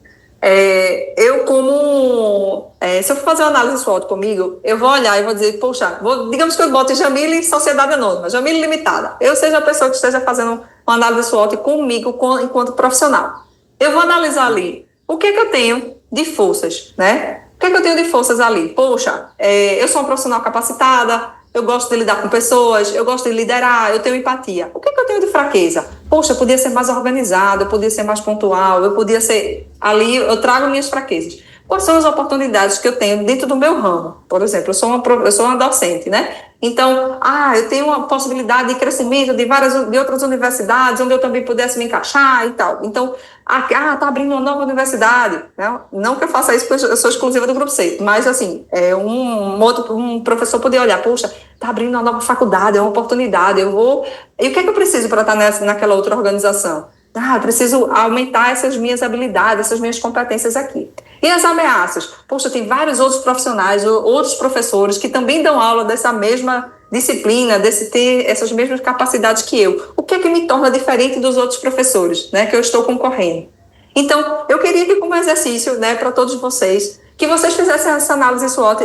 se eu for fazer uma análise SWOT comigo, eu vou olhar e vou dizer, poxa, digamos que eu bote Jamile Sociedade Anônima, Jamile Limitada. Eu seja a pessoa que esteja fazendo uma análise SWOT comigo enquanto profissional. Eu vou analisar ali o que é que eu tenho de forças, né? O que é que eu tenho de forças ali? Poxa, eu sou uma profissional capacitada, eu gosto de lidar com pessoas, eu gosto de liderar, eu tenho empatia. O que é que eu tenho de fraqueza? Poxa, eu podia ser mais organizado, eu podia ser mais pontual, eu podia ser... Ali eu trago minhas fraquezas. Quais são as oportunidades que eu tenho dentro do meu ramo? Por exemplo, eu sou uma docente, né? Então, eu tenho uma possibilidade de crescimento de outras universidades, onde eu também pudesse me encaixar e tal. Então, tá abrindo uma nova universidade, né? Não que eu faça isso porque eu sou exclusiva do Grupo C, mas, assim, um professor poder olhar, poxa, tá abrindo uma nova faculdade, é uma oportunidade, eu vou... E o que é que eu preciso para estar naquela outra organização? Eu preciso aumentar essas minhas habilidades, essas minhas competências aqui. E as ameaças? Poxa, tem vários outros profissionais, outros professores que também dão aula dessa mesma disciplina, ter essas mesmas capacidades que eu. O que é que me torna diferente dos outros professores, né, que eu estou concorrendo? Então, eu queria que, como exercício, né, para todos vocês, que vocês fizessem essa análise SWOT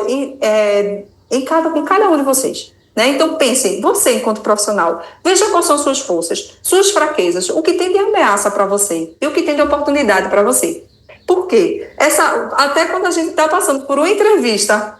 com cada um de vocês. Né? Então, pense, você enquanto profissional, veja quais são suas forças, suas fraquezas, o que tem de ameaça para você e o que tem de oportunidade para você. Por quê? Até quando a gente está passando por uma entrevista,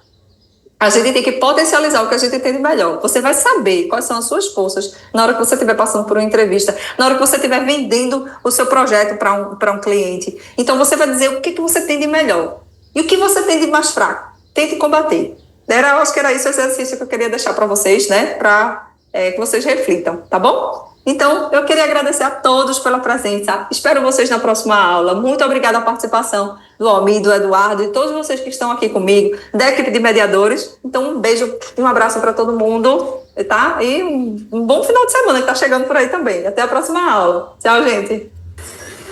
a gente tem que potencializar o que a gente tem de melhor. Você vai saber quais são as suas forças na hora que você estiver passando por uma entrevista, na hora que você estiver vendendo o seu projeto para um cliente. Então, você vai dizer o que você tem de melhor e o que você tem de mais fraco. Tente combater. Eu acho que era isso o exercício que eu queria deixar para vocês, né? Para que vocês reflitam, tá bom? Então, eu queria agradecer a todos pela presença. Espero vocês na próxima aula. Muito obrigada pela participação do Almir, do Eduardo e todos vocês que estão aqui comigo, da equipe de mediadores. Então, um beijo e um abraço para todo mundo, tá? E um bom final de semana que está chegando por aí também. Até a próxima aula. Tchau, gente.